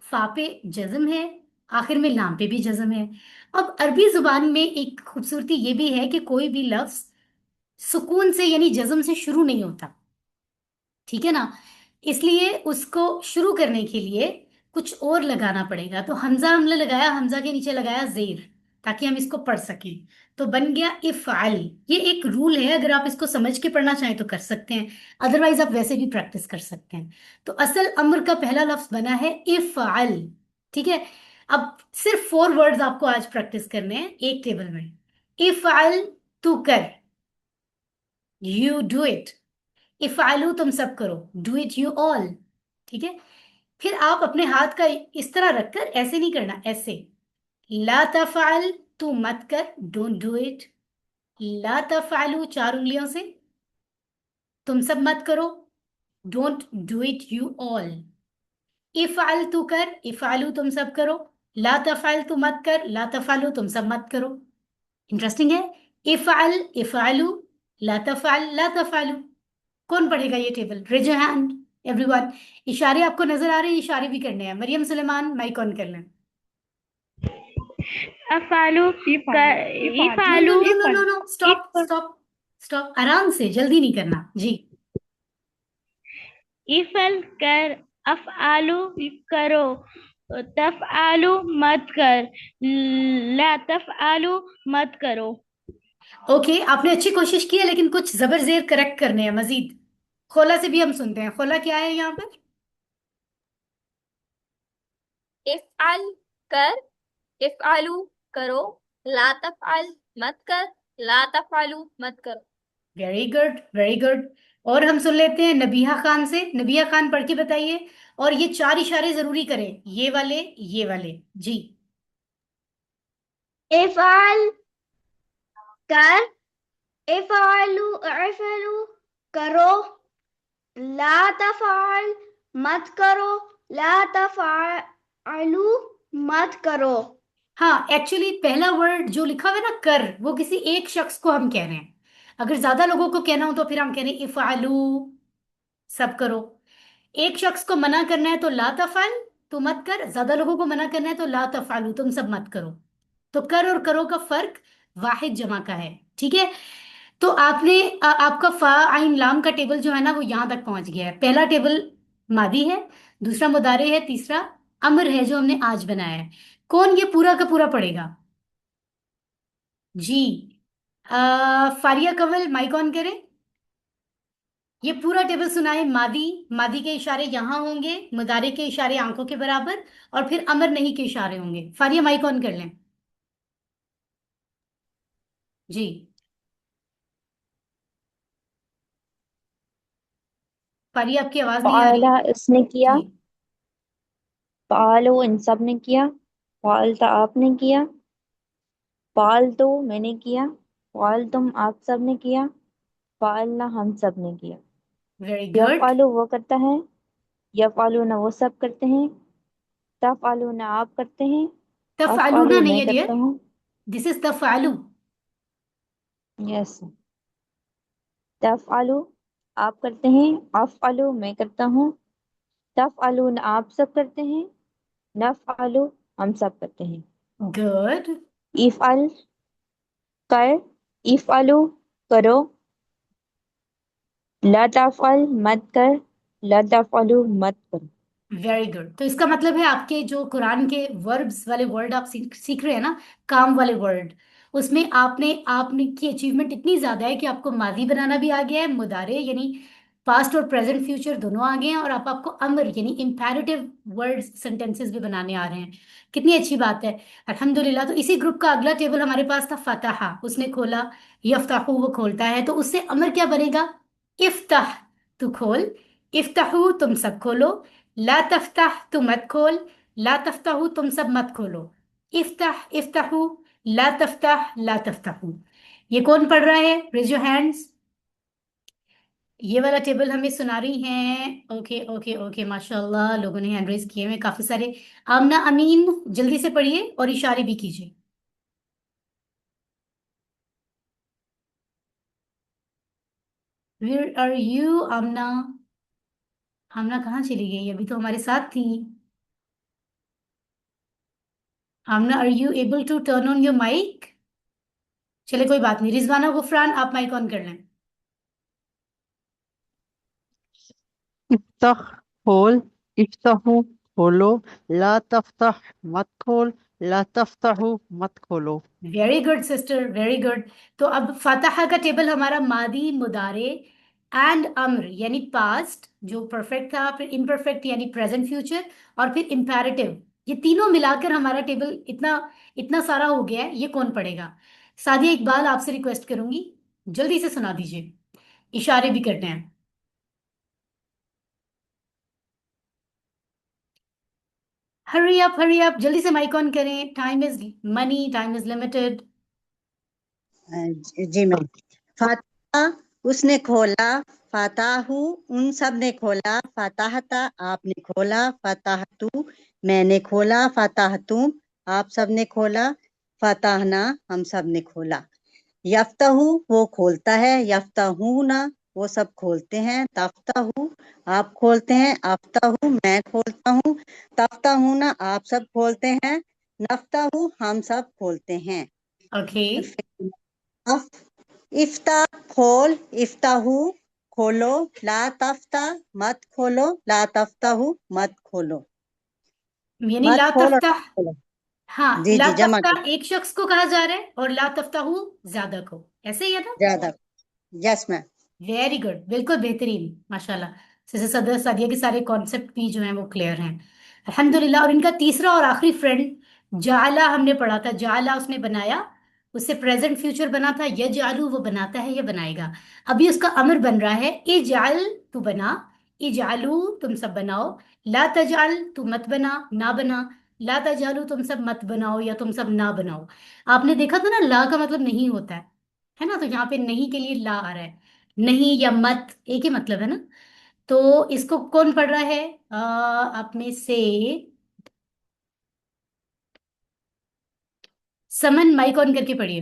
फा पे जज्म है, आखिर में लाम पे भी जज्म है। अब अरबी जुबान में एक खूबसूरती ये भी है कि कोई भी लफ्ज सुकून से यानी जज्म से शुरू नहीं होता, ठीक है ना। इसलिए उसको शुरू करने के लिए कुछ और लगाना पड़ेगा। तो हमजा हमने लगाया, हमजा के नीचे लगाया जेर, ताकि हम इसको पढ़ सकें। तो बन गया इफ़अल। ये एक रूल है, अगर आप इसको समझ के पढ़ना चाहें तो कर सकते हैं, अदरवाइज आप वैसे भी प्रैक्टिस कर सकते हैं। तो असल अम्र का पहला लफ्ज बना है इफ़अल। ठीक है, अब सिर्फ 4 वर्ड्स आपको आज प्रैक्टिस करने हैं एक टेबल में। इफ़अल, तू कर, यू डू इट। इफ़अलू, तुम सब करो, डू इट यू ऑल। ठीक है, फिर आप अपने हाथ का इस तरह रखकर, ऐसे नहीं करना, ऐसे, ला तफ़अल, तू मत कर, डोंट डू इट। ला तफ़अलू 4 उंगलियों से, तुम सब मत करो, don't do it you all. इफ़अल, तू कर, इफ़अलू तुम सब करो, ला तफ़अल तू मत कर, ला तफ़अलू तुम सब मत करो। इंटरेस्टिंग है, इफ़अल इफ़अलू, ला तफ़अल ला तफ़अलू। कौन पढ़ेगा ये table? Raise your hand everyone. इशारे आपको नजर आ रहे हैं? इशारे भी करने हैं। मरियम सुलेमान, माइक ऑन कर लें। अफालू नो इफालू no no no no, stop stop stop, आराम से, जल्दी नहीं करना जी। इफल कर, अफआलू करो, तफआलू मत कर, ला तफआलू मत करो। ओके, आपने अच्छी कोशिश की है, लेकिन कुछ जबर जेर करेक्ट करने हैं मजीद। खोला से भी हम सुनते हैं, खोला क्या है यहाँ पर? इफ़अल कर, इफ़अलू करो, ला तफ़अल मत कर, ला तफ़अलू मत करो। Very good very good. और हम सुन लेते हैं नबिया खान से। नबिया खान पढ़ के बताइए, और ये 4 इशारे जरूरी करें, ये वाले, ये वाले जी। इफ़अल कर, इफ़अलू इफ़अलू करो, ला तफ़अल मत करो, ला तफ़अलू मत करो। हाँ, एक्चुअली पहला वर्ड जो लिखा हुआ है ना कर, वो किसी एक शख्स को हम कह रहे हैं। अगर ज्यादा लोगों को कहना हो तो फिर हम कह रहे हैं इफ़अलू, सब करो। एक शख्स को मना करना है तो ला तफ़अल, तू मत कर। ज्यादा लोगों को मना करना है तो ला तफ़अलू, तुम सब मत करो। तो कर और करो का फर्क वाहिद जमा का है। ठीक है, तो आपने आपका फा आइन लाम का टेबल जो है ना वो यहां तक पहुंच गया है। पहला टेबल मादी है, दूसरा मुदारे है, तीसरा अमर है जो हमने आज बनाया है। कौन ये पूरा का पूरा पढ़ेगा जी? फारिया कवल, माइक ऑन करें। ये पूरा टेबल सुनाए। मादी, मादी के इशारे यहां होंगे, मुदारे के इशारे आंखों के बराबर, और फिर अमर नहीं के इशारे होंगे। फारिया माइक ऑन कर लें जी। پاری آپ کی آواز نہیں آ رہی فعلا اس نے کیا، جی فعلو ان سب نے کیا، فعلتا آپ نے کیا، فعلتو میں نے کیا، فعلتم آپ سب نے کیا، فعلنا ہم سب نے کیا۔ ویری گڈ یفعلو وہ کرتا ہے، یفعلون وہ سب کرتے ہیں، تفعلون آپ کرتے ہیں، تفعلون افعلو نہیں میں ہے ڈیئر کرتا ہوں۔ دس از تفعلو یس، تفعلو آپ کرتے ہیں، افعلو میں کرتا ہوں، تفعلون آپ سب کرتے ہیں، نفعلو ہم سب کرتے ہیں۔ گڈ افعل کر، افعلو کرو، لا تفعل مت کر، لا تفعلو مت کرو۔ ویری گڈ تو اس کا مطلب ہے آپ کے جو قرآن کے وربس والے ورڈ آپ سیکھ رہے ہیں نا کام والے ورڈ اس میں آپ نے کی اچیومنٹ اتنی زیادہ ہے کہ آپ کو ماضی بنانا بھی آ گیا ہے مضارع یعنی پاسٹ اور پریزنٹ فیوچر دونوں آ گئے ہیں اور آپ کو امر یعنی امپیریٹیو ورڈ سینٹینسز بھی بنانے آ رہے ہیں کتنی اچھی بات ہے الحمدللہ تو اسی گروپ کا اگلا ٹیبل ہمارے پاس تھا فتح اس نے کھولا یفتح وہ کھولتا ہے تو اس سے امر کیا بنے گا افتح تو کھول افتحو تم سب کھولو لا تفتح تو مت کھول لا تفتحو تم سب مت کھولو افتح افتحو لا تفتح لا تفتحو یہ کون پڑھ رہا ہے ریز یور ہینڈز یہ والا ٹیبل ہمیں سنا رہی ہیں اوکے اوکے اوکے ماشاء اللہ لوگوں نے ہینڈ ریز کیے ہوئے کافی سارے آمنہ امین جلدی سے پڑھیے اور اشارے بھی کیجیے where are you Amna Amna کہاں چلی گئی ابھی تو ہمارے ساتھ تھی Amna are you able to turn on your mic چلے کوئی بات نہیں رضوانہ غفران آپ مائک آن کر لیں افتح کھول، افتحو کھولو، لا تفتح مت کھول، لا تفتحو مت کھولو۔ Very good sister very good تو اب فاتحہ کا ٹیبل ہمارا ماضی مضارع اینڈ امر یعنی پاسٹ جو پرفیکٹ تھا پھر امپرفیکٹ یعنی پریزنٹ فیوچر اور پھر امپیریٹیو یہ تینوں ملا کر ہمارا ٹیبل اتنا سارا ہو گیا ہے یہ کون پڑھے گا سعدیہ اقبال آپ سے ریکویسٹ کروں گی جلدی سے سنا دیجیے اشارے بھی کرتے ہیں ہری اپ جلدی سے مائک آن کریں time is money time is limited جی میم فاتحہ اس نے کھولا فاتحو ان سب نے کھولا فاتحتا آپ نے کھولا فاتحتو میں نے کھولا فاتحتم آپ سب نے کھولا فاتحنا ہم سب نے کھولا یفتحو وہ کھولتا ہے یفتحونا وہ سب کھولتے ہیں تفتحو آپ کھولتے ہیں افتحو میں کھولتا ہوں تفتحونا آپ سب کھولتے ہیں نفتحو ہم سب کھولتے ہیں اوکے افتح کھول افتحو کھولو لا تفتح مت کھولو لا تفتحو مت کھولو یعنی مت لا کھول اور تفتح مت کھولو ہاں جی لا جی جمع کر تفتح ایک شخص کو کہا جا رہا ہے اور لا تفتح زیادہ کو ایسے ہی ہے نا زیادہ یس میم ویری گڈ بالکل بہترین ماشاء اللہ جیسے صدر سعدیہ کے سارے کانسیپٹ بھی جو ہیں وہ کلیئر ہیں الحمدللہ اور ان کا تیسرا اور آخری فرینڈ جعلا ہم نے پڑھا تھا جعلا اس نے بنایا اس سے پریزنٹ فیوچر بنا تھا یجعلو وہ بناتا ہے یا بنائے گا ابھی اس کا امر بن رہا ہے اجعل تو بنا اجعلو تم سب بناؤ لا تجعل تو مت بنا نہ بنا لا تجعلو تم سب مت بناؤ یا تم سب نہ بناؤ آپ نے دیکھا تھا نا لا کا مطلب نہیں ہوتا ہے نا تو یہاں پہ نہیں کے لیے لا آ رہا ہے نہیں یا مت ایک ہی مطلب ہے نا تو اس کو کون پڑھ رہا ہے آپ میں سے سمن مائک آن کر کے پڑھیے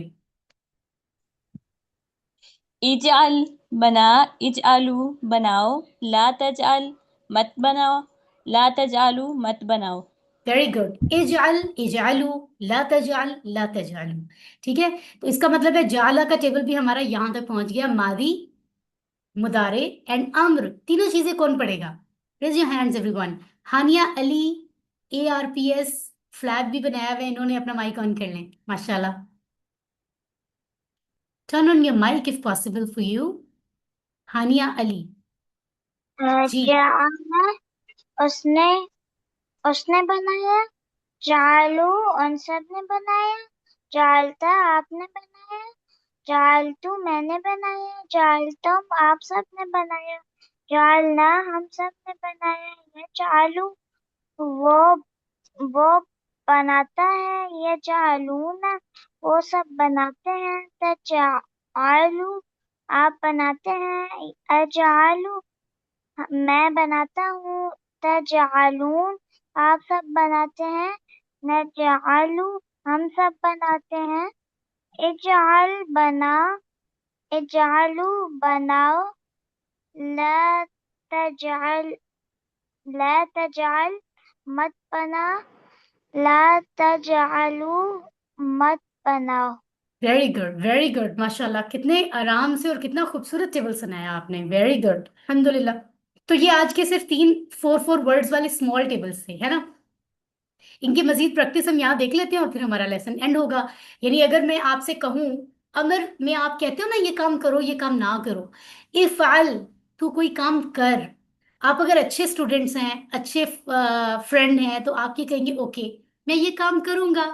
اجعل بنا، اجعلو بناؤ، لا تجعل مت بناؤ، لا تجعلو مت بناؤ۔ ویری گڈ اجعل اجعلو لا تجعل لا تجعلو ٹھیک ہے تو اس کا مطلب ہے جعلا کا ٹیبل بھی ہمارا یہاں تک پہنچ گیا ماضی مضارع اینڈ امر تینوں چیزیں کون پڑھے گا raise your hands everyone Hania Ali ARPS flag بھی بنایا ہوا ہے انہوں نے اپنا مائک آن کر لیں ماشاء اللہ turn on your mike if possible for you Hania Ali ji جعل اس نے بنایا جعلو ان سب نے بنایا جعلتا آپ نے بنایا جعلتو میں نے بنایا جعلتم آپ سب نے بنایا जालना हम सब ने बनाया, यजअलु वो बनाता है, यजअलूना वो सब बनाते हैं, तजअलु आप बनाते हैं, अजअलु मैं बनाता हूँ, तजअलून आप सब बनाते हैं, नजअलु हम सब बनाते हैं, इजअलु बनाओ, ला तजअल मत बना, ला तजअलु मत बनाओ। वेरी गुड, वेरी गुड, माशाल्लाह। कितने आराम से और कितना खूबसूरत टेबल सुनाया आपने। वेरी गुड, अल्हम्दुलिल्लाह। तो ये आज के सिर्फ 4 वर्ड्स वाले स्मॉल टेबल्स थे, है ना। इनकी मजीद प्रैक्टिस हम यहाँ देख लेते हैं और फिर हमारा लेसन एंड होगा। यानी अगर मैं आपसे कहूँ, अगर मैं आप कहते हो ना ये काम करो ये काम ना करो, इफ़अल तू कोई काम कर। आप अगर अच्छे स्टूडेंट्स हैं, अच्छे फ्रेंड हैं, तो आप ये कहेंगे ओके मैं ये काम करूंगा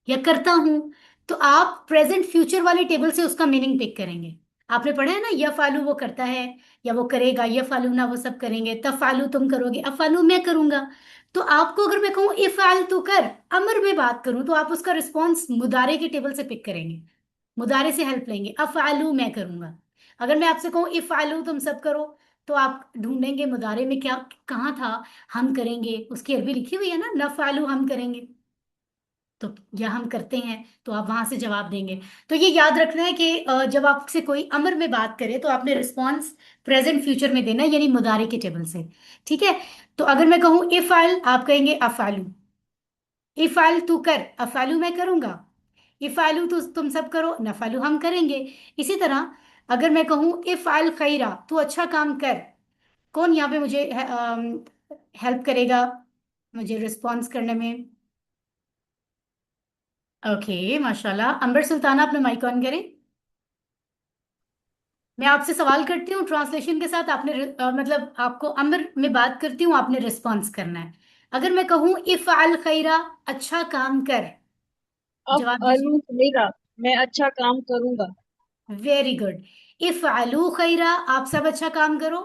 या करता हूं। तो आप प्रेजेंट फ्यूचर वाले टेबल से उसका मीनिंग पिक करेंगे। आपने पढ़ा है ना, यफ़अलु वो करता है या वो करेगा, यफ़अलूना वो सब करेंगे, तफ़अलु तुम करोगे, अफ़अलु मैं करूंगा। तो आपको अगर मैं कहूँ इफ़अल तू कर, अमर में बात करूं, तो आप उसका रिस्पॉन्स मुदारे के टेबल से पिक करेंगे, मुदारे से हेल्प लेंगे। अफ़अलु मैं करूंगा। अगर मैं आपसे कहूँ इफ़अलु तुम सब करो, तो आप ढूंढेंगे मुदारे में क्या कहाँ था, हम करेंगे, उसकी अरबी लिखी हुई है ना, नफ़अलु हम करेंगे। तो या हम करते हैं, तो आप वहां से जवाब देंगे। तो ये याद रखना है कि जब आपसे कोई अमर में बात करे तो आपने रिस्पॉन्स प्रेजेंट फ्यूचर में देना है, यानी मुदारे के टेबल से। ठीक है। तो अगर मैं कहूँ इफ़अल, आप कहेंगे अफ़अलु। इफ़अल तू कर, अफ़अलु मैं करूंगा। इफ़अलु तुम सब करो, नफ़अलु हम करेंगे। इसी तरह अगर मैं कहूँ इफ़अल खैरा, तू अच्छा काम कर, कौन यहाँ पे मुझे हेल्प करेगा मुझे रिस्पॉन्स करने में। ओके, माशाल्लाह। अंबर सुल्ताना अपना माइक ऑन करें। मैं आपसे सवाल करती हूँ ट्रांसलेशन के साथ, आपने मतलब आपको अमर में बात करती हूँ, आपने रिस्पॉन्स करना है। अगर मैं कहूँ इफ़अल खैरा, अच्छा काम कर, जवाब दीजिए। अफ़अलु खैरा मैं अच्छा काम करूंगा। Very good. इफ़अलु खैरा आप सब अच्छा काम करो।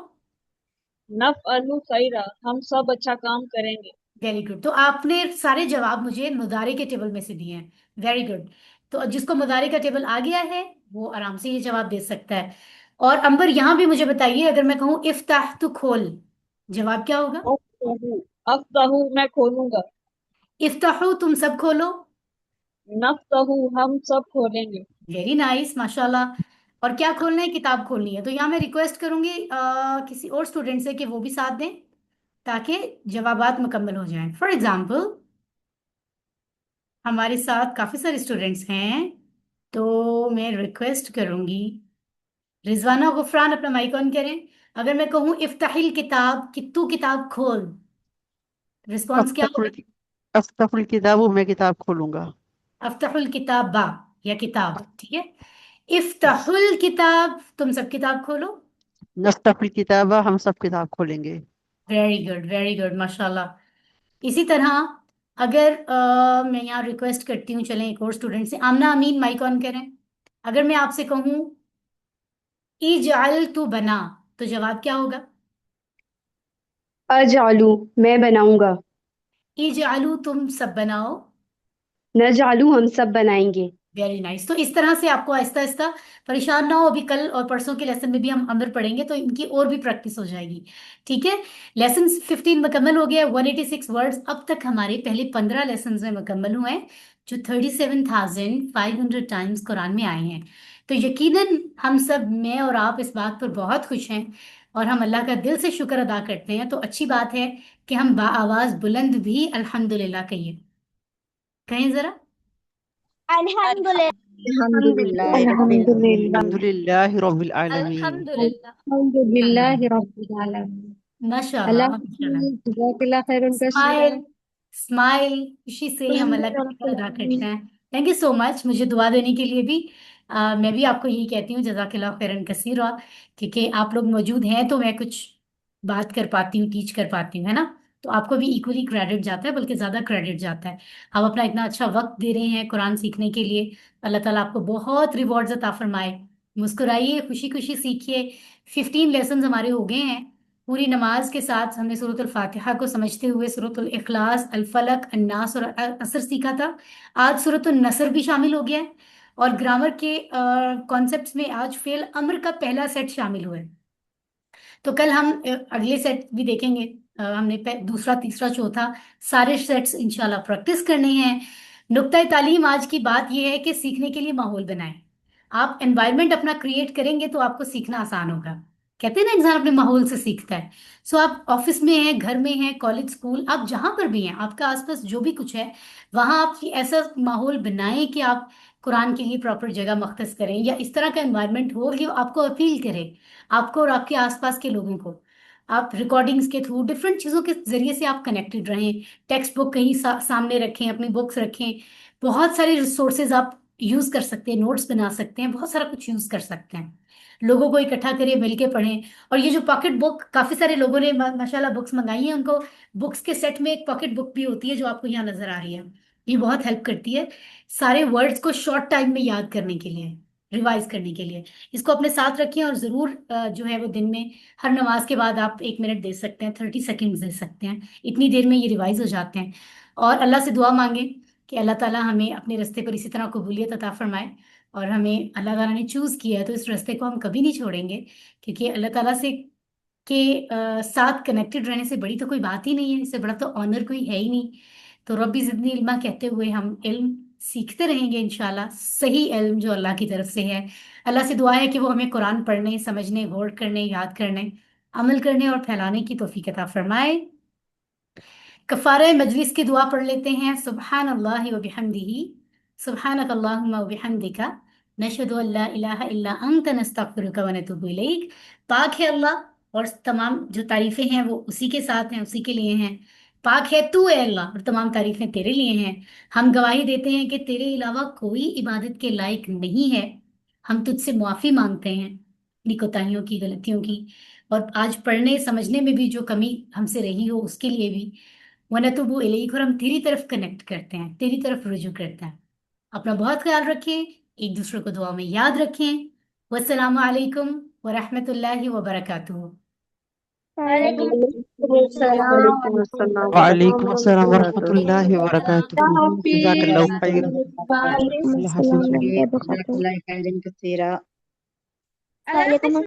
नफ़अलु खैरा हम सब अच्छा काम करेंगे। Very good. तो आपने सारे जवाब मुझे मुदारे के टेबल में से दिए हैं। Very good. तो जिसको मुदारे का टेबल आ गया है वो आराम से ये जवाब दे सकता है। और अंबर यहाँ भी मुझे बताइए, अगर मैं कहूँ इफ्ताह तू खोल, जवाब क्या होगा। अफ़्तहु अफ़्तहु मैं खोलूंगा। इफ्ताहू तुम सब खोलो। नफ़्तहु हम सब खोलेंगे। वेरी नाइस, माशाल्लाह। और क्या खोलना है, किताब खोलनी है। तो यहाँ मैं रिक्वेस्ट करूंगी किसी और स्टूडेंट से कि वो भी साथ दें, ताकि जवाबात मुकम्मल हो जाएं। फॉर एग्जाम्पल हमारे साथ काफी सारे स्टूडेंट्स हैं, तो मैं रिक्वेस्ट करूंगी रिजवाना गुफरान अपना माइक ऑन करें। अगर मैं कहूँ इफ्ताहिल किताब कि तू किताब खोल, रिस्पॉन्स क्या होगा। अफ्तहुल अफ्तहुल किताबु मैं किताब खोलूंगा। अफ्ताहुल किताब बा, या किताब, ठीक है। इफ्ताहुल किताब तुम सब किताब खोलो। नफ्तहुल किताबा हम सब किताब खोलेंगे। वेरी गुड, वेरी गुड, माशाल्लाह। इसी तरह अगर मैं यहाँ रिक्वेस्ट करती हूँ, चलें एक और स्टूडेंट से, आमना अमीन माइक ऑन करें। अगर मैं आपसे कहूँ इजाल तू बना, तो जवाब क्या होगा। अजालू मैं बनाऊंगा। इजालू तुम सब बनाओ। नजालू हम सब बनाएंगे। Very nice. तो इस तरह से आपको आहिस्ता आहिस्ता, परेशान ना हो, अभी कल और परसों के लेसन में भी हम अमर पढ़ेंगे, तो इनकी और भी प्रैक्टिस हो जाएगी। ठीक है। लेसन 15 मुकम्मल हो गया, 186 वर्ड्स अब तक हमारे पहले 15 लेसन में मुकम्मल हुए हैं, जो 37,500 टाइम्स कुरान में आए हैं। तो यकीनन हम सब, मैं और आप, इस बात पर बहुत खुश हैं और हम अल्लाह का दिल से शुक्र अदा करते हैं। तो अच्छी बात है कि हम बाआवाज बुलंद भी अल्हम्दुलिल्लाह कहिए। कहें जरा। अल्हम्दुलिल्लाह। अल्हम्दुलिल्लाह रब्बिल अल्हम्दुलिल्लाह। आलमीन। अल्हम्दुलिल्लाह रब्बिल आलमीन। अल्हम्दुलिल्लाह। अल्हम्दुलिल्लाह रब्बिल आलमीन। माशाल्लाह, अल्लाह माशाल्लाह। हाफिज़, जज़ाकल्लाह खैरन कसीरा। स्माइल, स्माइल, खुशी से हम अल्लाह का शुक्र अदा करते हैं। थैंक यू सो मच मुझे दुआ देने के लिए भी। मैं भी आपको यही कहती हूँ, जज़ाकल्लाह खैरन कसीरा, क्योंकि आप लोग मौजूद हैं तो मैं कुछ बात कर पाती हूँ, टीच कर पाती हूँ, है ना। तो आपको भी इक्वली क्रेडिट जाता है, बल्कि ज़्यादा क्रेडिट जाता है। आप अपना इतना अच्छा वक्त दे रहे हैं कुरान सीखने के लिए। अल्लाह ताला आपको बहुत रिवॉर्ड्स अता फरमाए। मुस्कुराइए, खुशी खुशी सीखिए। 15 लेसन हमारे हो गए हैं, पूरी नमाज के साथ हमने सूरत फातिहा को समझते हुए सूरत इखलास, अल फलक, अन्नास और असर सीखा था। आज सूरत नसर भी शामिल हो गया है और ग्रामर के कॉन्सेप्ट्स में आज फेल अम्र का पहला सेट शामिल हुआ है। तो कल हम अगले सेट भी देखेंगे। हमने दूसरा, तीसरा, चौथा सारे सेट्स इंशाल्लाह प्रैक्टिस करने हैं। नुक्ता तालीम आज की बात यह है कि सीखने के लिए माहौल बनाएं। आप एनवायरनमेंट अपना क्रिएट करेंगे तो आपको सीखना आसान होगा। कहते हैं ना, इंसान अपने माहौल से सीखता है। सो आप ऑफिस में हैं, घर में हैं, कॉलेज, स्कूल, आप जहां पर भी हैं, आपका आसपास जो भी कुछ है, वहां आप ऐसा माहौल बनाएं कि आप कुरान के लिए प्रॉपर जगह मख्तस करें, या इस तरह का एनवायरनमेंट हो कि आपको अपील करे, आपको और आपके आसपास के लोगों को। आप रिकॉर्डिंग्स के थ्रू, डिफरेंट चीज़ों के जरिए से आप कनेक्टेड रहें। टेक्स्ट बुक कहीं सामने रखें, अपनी बुक्स रखें, बहुत सारे रिसोर्सेज आप यूज कर सकते हैं, नोट्स बना सकते हैं, बहुत सारा कुछ यूज कर सकते हैं। लोगों को इकट्ठा करिए, मिलके पढ़ें। और ये जो पॉकेट बुक, काफी सारे लोगों ने माशाल्लाह बुक्स मंगाई हैं, उनको बुक्स के सेट में एक पॉकेट बुक भी होती है जो आपको यहाँ नजर आ रही है। ये बहुत हेल्प करती है सारे वर्ड्स को शॉर्ट टाइम में याद करने के लिए, रिवाइज करने के लिए। इसको अपने साथ रखें और जरूर जो है वो दिन में हर नमाज के बाद आप 1 मिनट दे सकते हैं, 30 सेकेंड्स दे सकते हैं। इतनी देर में ये रिवाइज हो जाते हैं। और अल्लाह से दुआ मांगे कि अल्लाह ताला हमें अपने रास्ते पर इसी तरह कबूलियत अता फरमाए। और हमें अल्लाह ताला ने चूज किया है तो इस रास्ते को हम कभी नहीं छोड़ेंगे, क्योंकि अल्लाह ताला से के साथ कनेक्टेड रहने से बड़ी तो कोई बात ही नहीं है, इससे बड़ा तो ऑनर कोई है ही नहीं। तो रब्बी ज़िदनी इल्मा कहते हुए हम इल्म सीखते रहेंगे इंशाल्लाह, सही इल्म जो अल्लाह की तरफ से है। अल्लाह से दुआ है कि वो हमें कुरान पढ़ने, समझने, गौर करने, याद करने, अमल करने और फैलाने की तौफीक अता फरमाए। कफ़ारे मजलिस की दुआ पढ़ लेते हैं। सुब्हान अल्लाह व बिहम्दिही, सुब्हानक अल्लाहुम्मा व बिहम्दिका, नशहदु अल्ला इलाहा इल्ला अंत, नस्तगफिरुका व नतूबु इलैक। पाक है अल्लाह, और तमाम जो तारीफें हैं वो उसी के साथ हैं, उसी के लिए हैं। पाक है तू है अल्लाह, और तमाम तारीफें तेरे लिए हैं। हम गवाही देते हैं कि तेरे अलावा कोई इबादत के लायक नहीं है। हम तुझसे मुआफ़ी मांगते हैं अपनी कोताहियों की, गलतियों की, और आज पढ़ने समझने में भी जो कमी हमसे रही हो उसके लिए भी। वनतुबु इलैक, और हम तेरी तरफ कनेक्ट करते हैं, तेरी तरफ रुजू करते हैं। अपना बहुत ख्याल रखें, एक दूसरे को दुआ में याद रखें। वस्सलामु अलैकुम वरहमतुल्लाहि वबरकातुहू। वालेकुम अस्सलाम वरहमतुल्लाहि वबरकातुहू। जज़ाकल्लाहु खैरन। अल्लाह हाफिज़। जज़ाकल्लाह खैरन कसीरा।